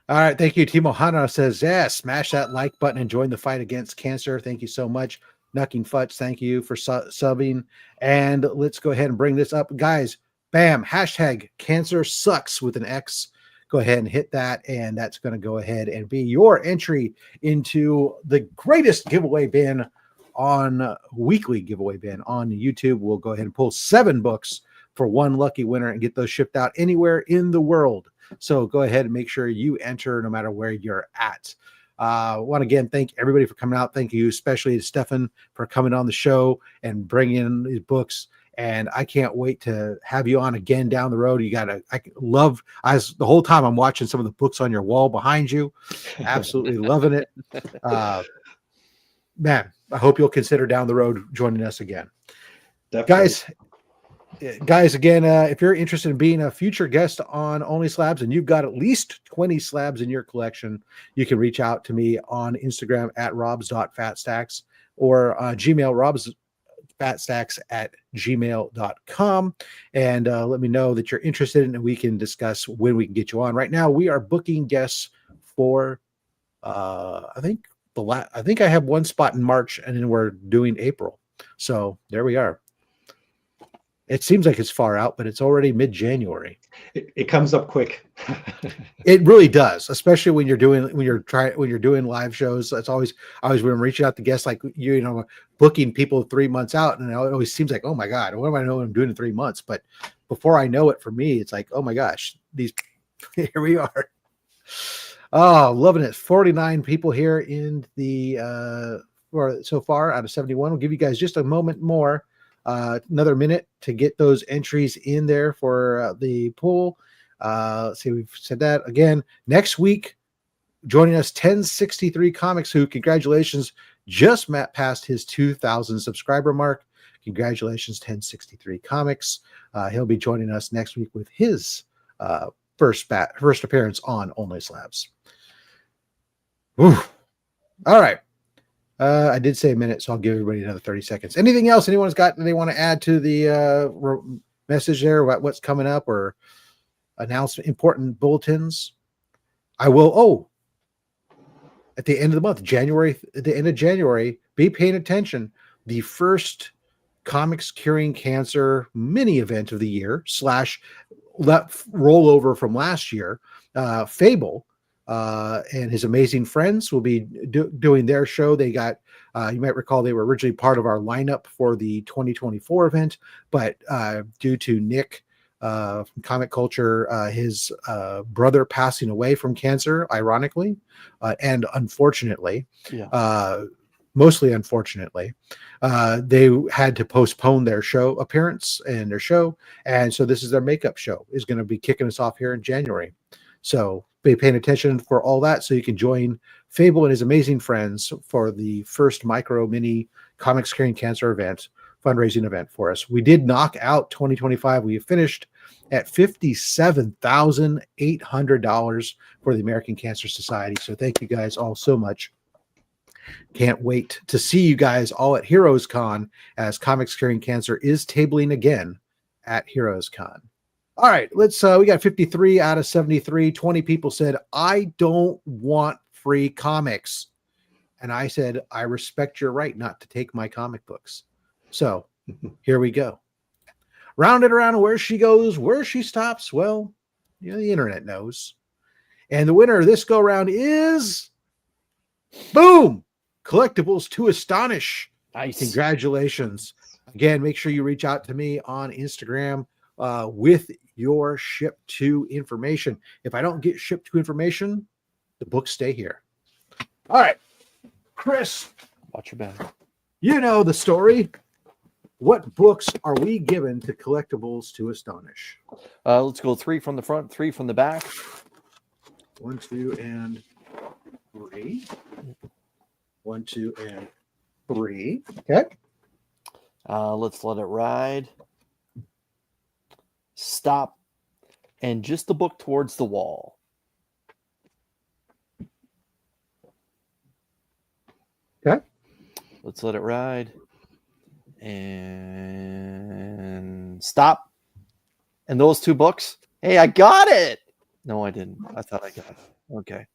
All right. Thank you. Timo Hana says, yeah, smash that like button and join the fight against cancer. Thank you so much. Nucking Futz, thank you for subbing. And let's go ahead and bring this up. Guys, bam, hashtag cancer sucks with an X. Go ahead and hit that. And that's going to go ahead and be your entry into the greatest giveaway bin on weekly giveaway bin on YouTube. We'll go ahead and pull 7 books for one lucky winner and get those shipped out anywhere in the world. So go ahead and make sure you enter no matter where you're at. I want to again thank everybody for coming out. Thank you, especially to Stefan, for coming on the show and bringing in these books. And I can't wait to have you on again down the road. The whole time I'm watching some of the books on your wall behind you. Absolutely loving it. Man, I hope you'll consider down the road joining us again. Definitely. Guys, guys, again, if you're interested in being a future guest on Only Slabs and you've got at least 20 slabs in your collection, you can reach out to me on Instagram at robs.fatstacks or Gmail, robsfatstacks@gmail.com, and let me know that you're interested and we can discuss when we can get you on. Right now, we are booking guests for, I think I have one spot in March, and then we're doing April. So there we are. It seems like it's far out, but it's already mid-January. It comes up quick. It really does, especially when you're doing live shows. That's always when I'm reaching out to guests, like booking people 3 months out, and it always seems like, oh my God, what am I know what I'm doing in 3 months? But before I know it, for me, it's like, oh my gosh, here we are. Oh, loving it. 49 people here in the so far out of 71. We'll give you guys just a moment more. Another minute to get those entries in there for the pool. Let's see, we've said that again. Next week, joining us, 1063 Comics, who, congratulations, just passed his 2,000 subscriber mark. Congratulations, 1063 Comics. He'll be joining us next week with his first appearance on Only Slabs. All right. I did say a minute, so I'll give everybody another 30 seconds. Anything else anyone's got they want to add to the message there about what's coming up or announcement, important bulletins? I will. At the end of the month, at the end of January, be paying attention. The first Comics Curing Cancer mini event of the year / rollover from last year, Fable. And his amazing friends will be doing their show. They got, you might recall, they were originally part of our lineup for the 2024 event, but due to Nick from Comic Culture, his brother passing away from cancer, ironically, and unfortunately, mostly unfortunately, they had to postpone their show appearance and their show. And so this is their makeup show is going to be kicking us off here in January. So be paying attention for all that so you can join Fable and his amazing friends for the first micro mini Comics Curing Cancer event, fundraising event for us. We did knock out 2025. We finished at $57,800 for the American Cancer Society. So thank you guys all so much. Can't wait to see you guys all at Heroes Con as Comics Curing Cancer is tabling again at Heroes Con. All right, let's we got 53 out of 73. 20 people said, I don't want free comics. And I said, I respect your right not to take my comic books. So here we go. Round it around, where she goes, where she stops. Well, the internet knows. And the winner of this go round is boom, Collectibles to Astonish. Nice. Congratulations. Again, make sure you reach out to me on Instagram with your ship to information. If I don't get shipped to information, the books stay here. All right, Chris, watch your back. You know the story. What books are we given to Collectibles to Astonish? Let's go 3 from the front, 3 from the back. 1, 2, and 3. 1, 2, and 3. Okay. Let's let it ride. Stop. And just the book towards the wall. Okay. Let's let it ride. And stop. And those 2 books. Hey, I got it. No, I didn't. I thought I got it. Okay.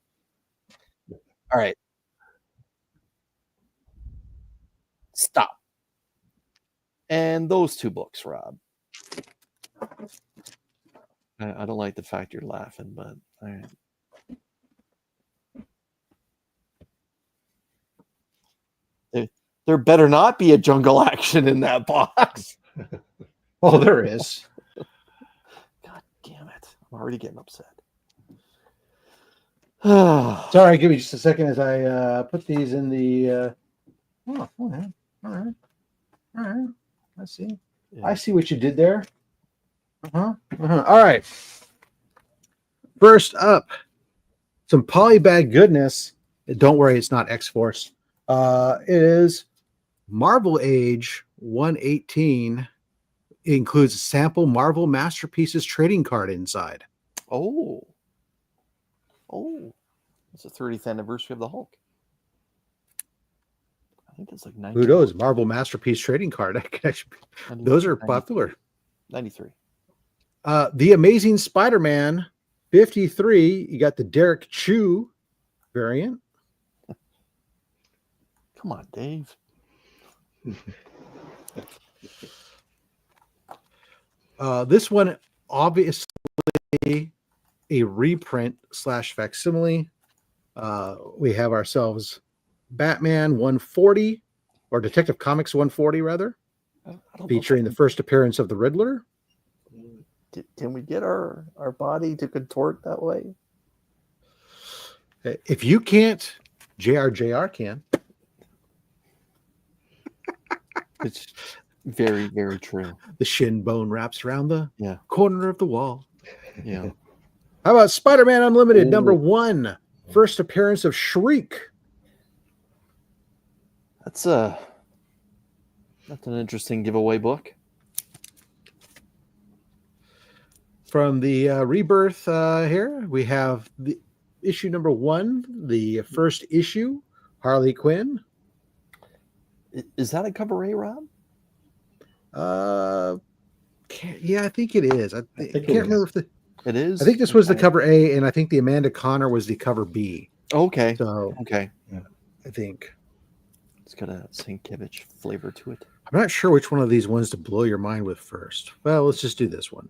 All right. Stop. And those 2 books, Rob. I don't like the fact you're laughing, but all right. There better not be a jungle action in that box. Oh, there is. God damn it. I'm already getting upset. Sorry, give me just a second as I put these in the... Oh, all right. I see. Yeah. I see what you did there. All right. First up, some polybag goodness. Don't worry, it's not X-Force. It is Marvel Age 118 It includes a sample Marvel Masterpieces trading card inside. Oh. It's the 30th anniversary of the Hulk. I think that's like 90. Who knows? Marvel Masterpiece trading card. Those are popular. 93. The Amazing Spider-Man 53. You got the Derek Chew variant. Come on, Dave. This one, obviously, a reprint / facsimile. We have ourselves Batman 140, or Detective Comics 140, rather, featuring the first appearance of the Riddler. Can we get our body to contort that way? If you can't, JR can. It's very, very true. The shin bone wraps around the Yeah. corner of the wall. Yeah. How about Spider-Man Unlimited number 1? First appearance of Shriek. That's an interesting giveaway book. From the Rebirth here, we have the issue number 1, the first issue, Harley Quinn. Is that a cover A, Rob? Yeah, I think it is. I can't remember if it is. I think this was the cover A, and I think the Amanda Connor was the cover B. Okay. So okay, I think it's got a Sienkiewicz flavor to it. I'm not sure which one of these ones to blow your mind with first. Well, let's just do this one.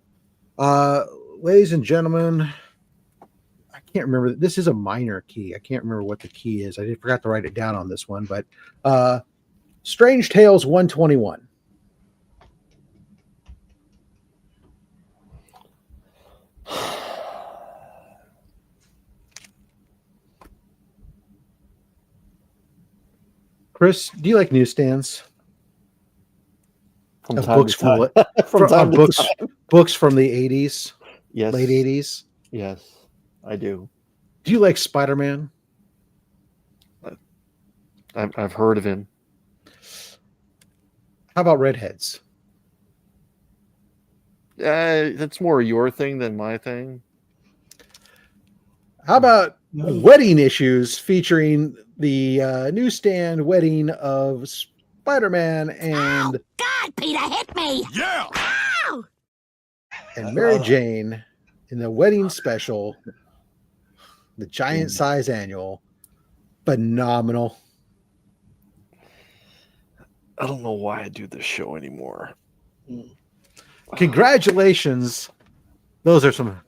Ladies and gentlemen, I can't remember. This is a minor key. I can't remember what the key is. I forgot to write it down on this one, but Strange Tales 121. Chris, do you like newsstands? From time books to time. from From books, books from the 80s, yes, late 80s. Yes, I do. Do you like Spider-Man? I've heard of him. How about Redheads? That's more your thing than my thing. How about wedding issues featuring the newsstand wedding of Spider-Man and God, Peter hit me! Yeah! Ow! and Mary Jane in the wedding special, the giant size annual. Phenomenal. I don't know why I do this show anymore. Congratulations. Those are some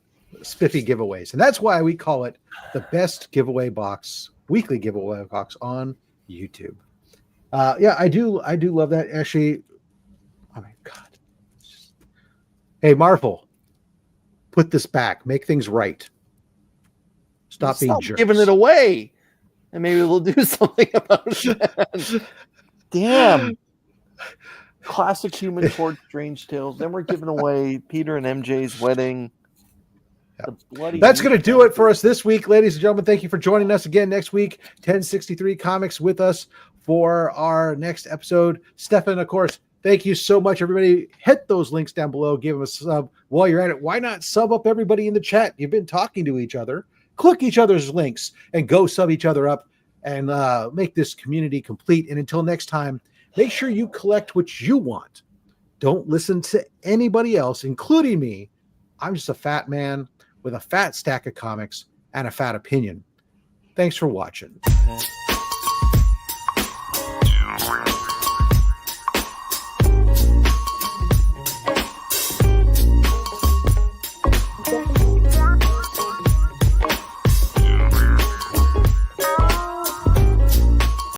spiffy giveaways. And that's why we call it the best giveaway box, weekly giveaway box on YouTube. Yeah, I do love that. Actually, oh my God. Hey, Marvel, put this back. Make things right. Stop being jerks. Giving it away. And maybe we'll do something about it. Damn. Classic Human Torch, Strange Tales. Then we're giving away Peter and MJ's wedding. That's going to do it for us this week, ladies and gentlemen. Thank you for joining us again next week. 1063 Comics with us for our next episode. Stefan, of course, thank you so much, everybody. Hit those links down below. Give them a sub. While you're at it, why not sub up everybody in the chat? You've been talking to each other. Click each other's links and go sub each other up and make this community complete. And until next time, make sure you collect what you want. Don't listen to anybody else, including me. I'm just a fat man with a fat stack of comics and a fat opinion. Thanks for watching.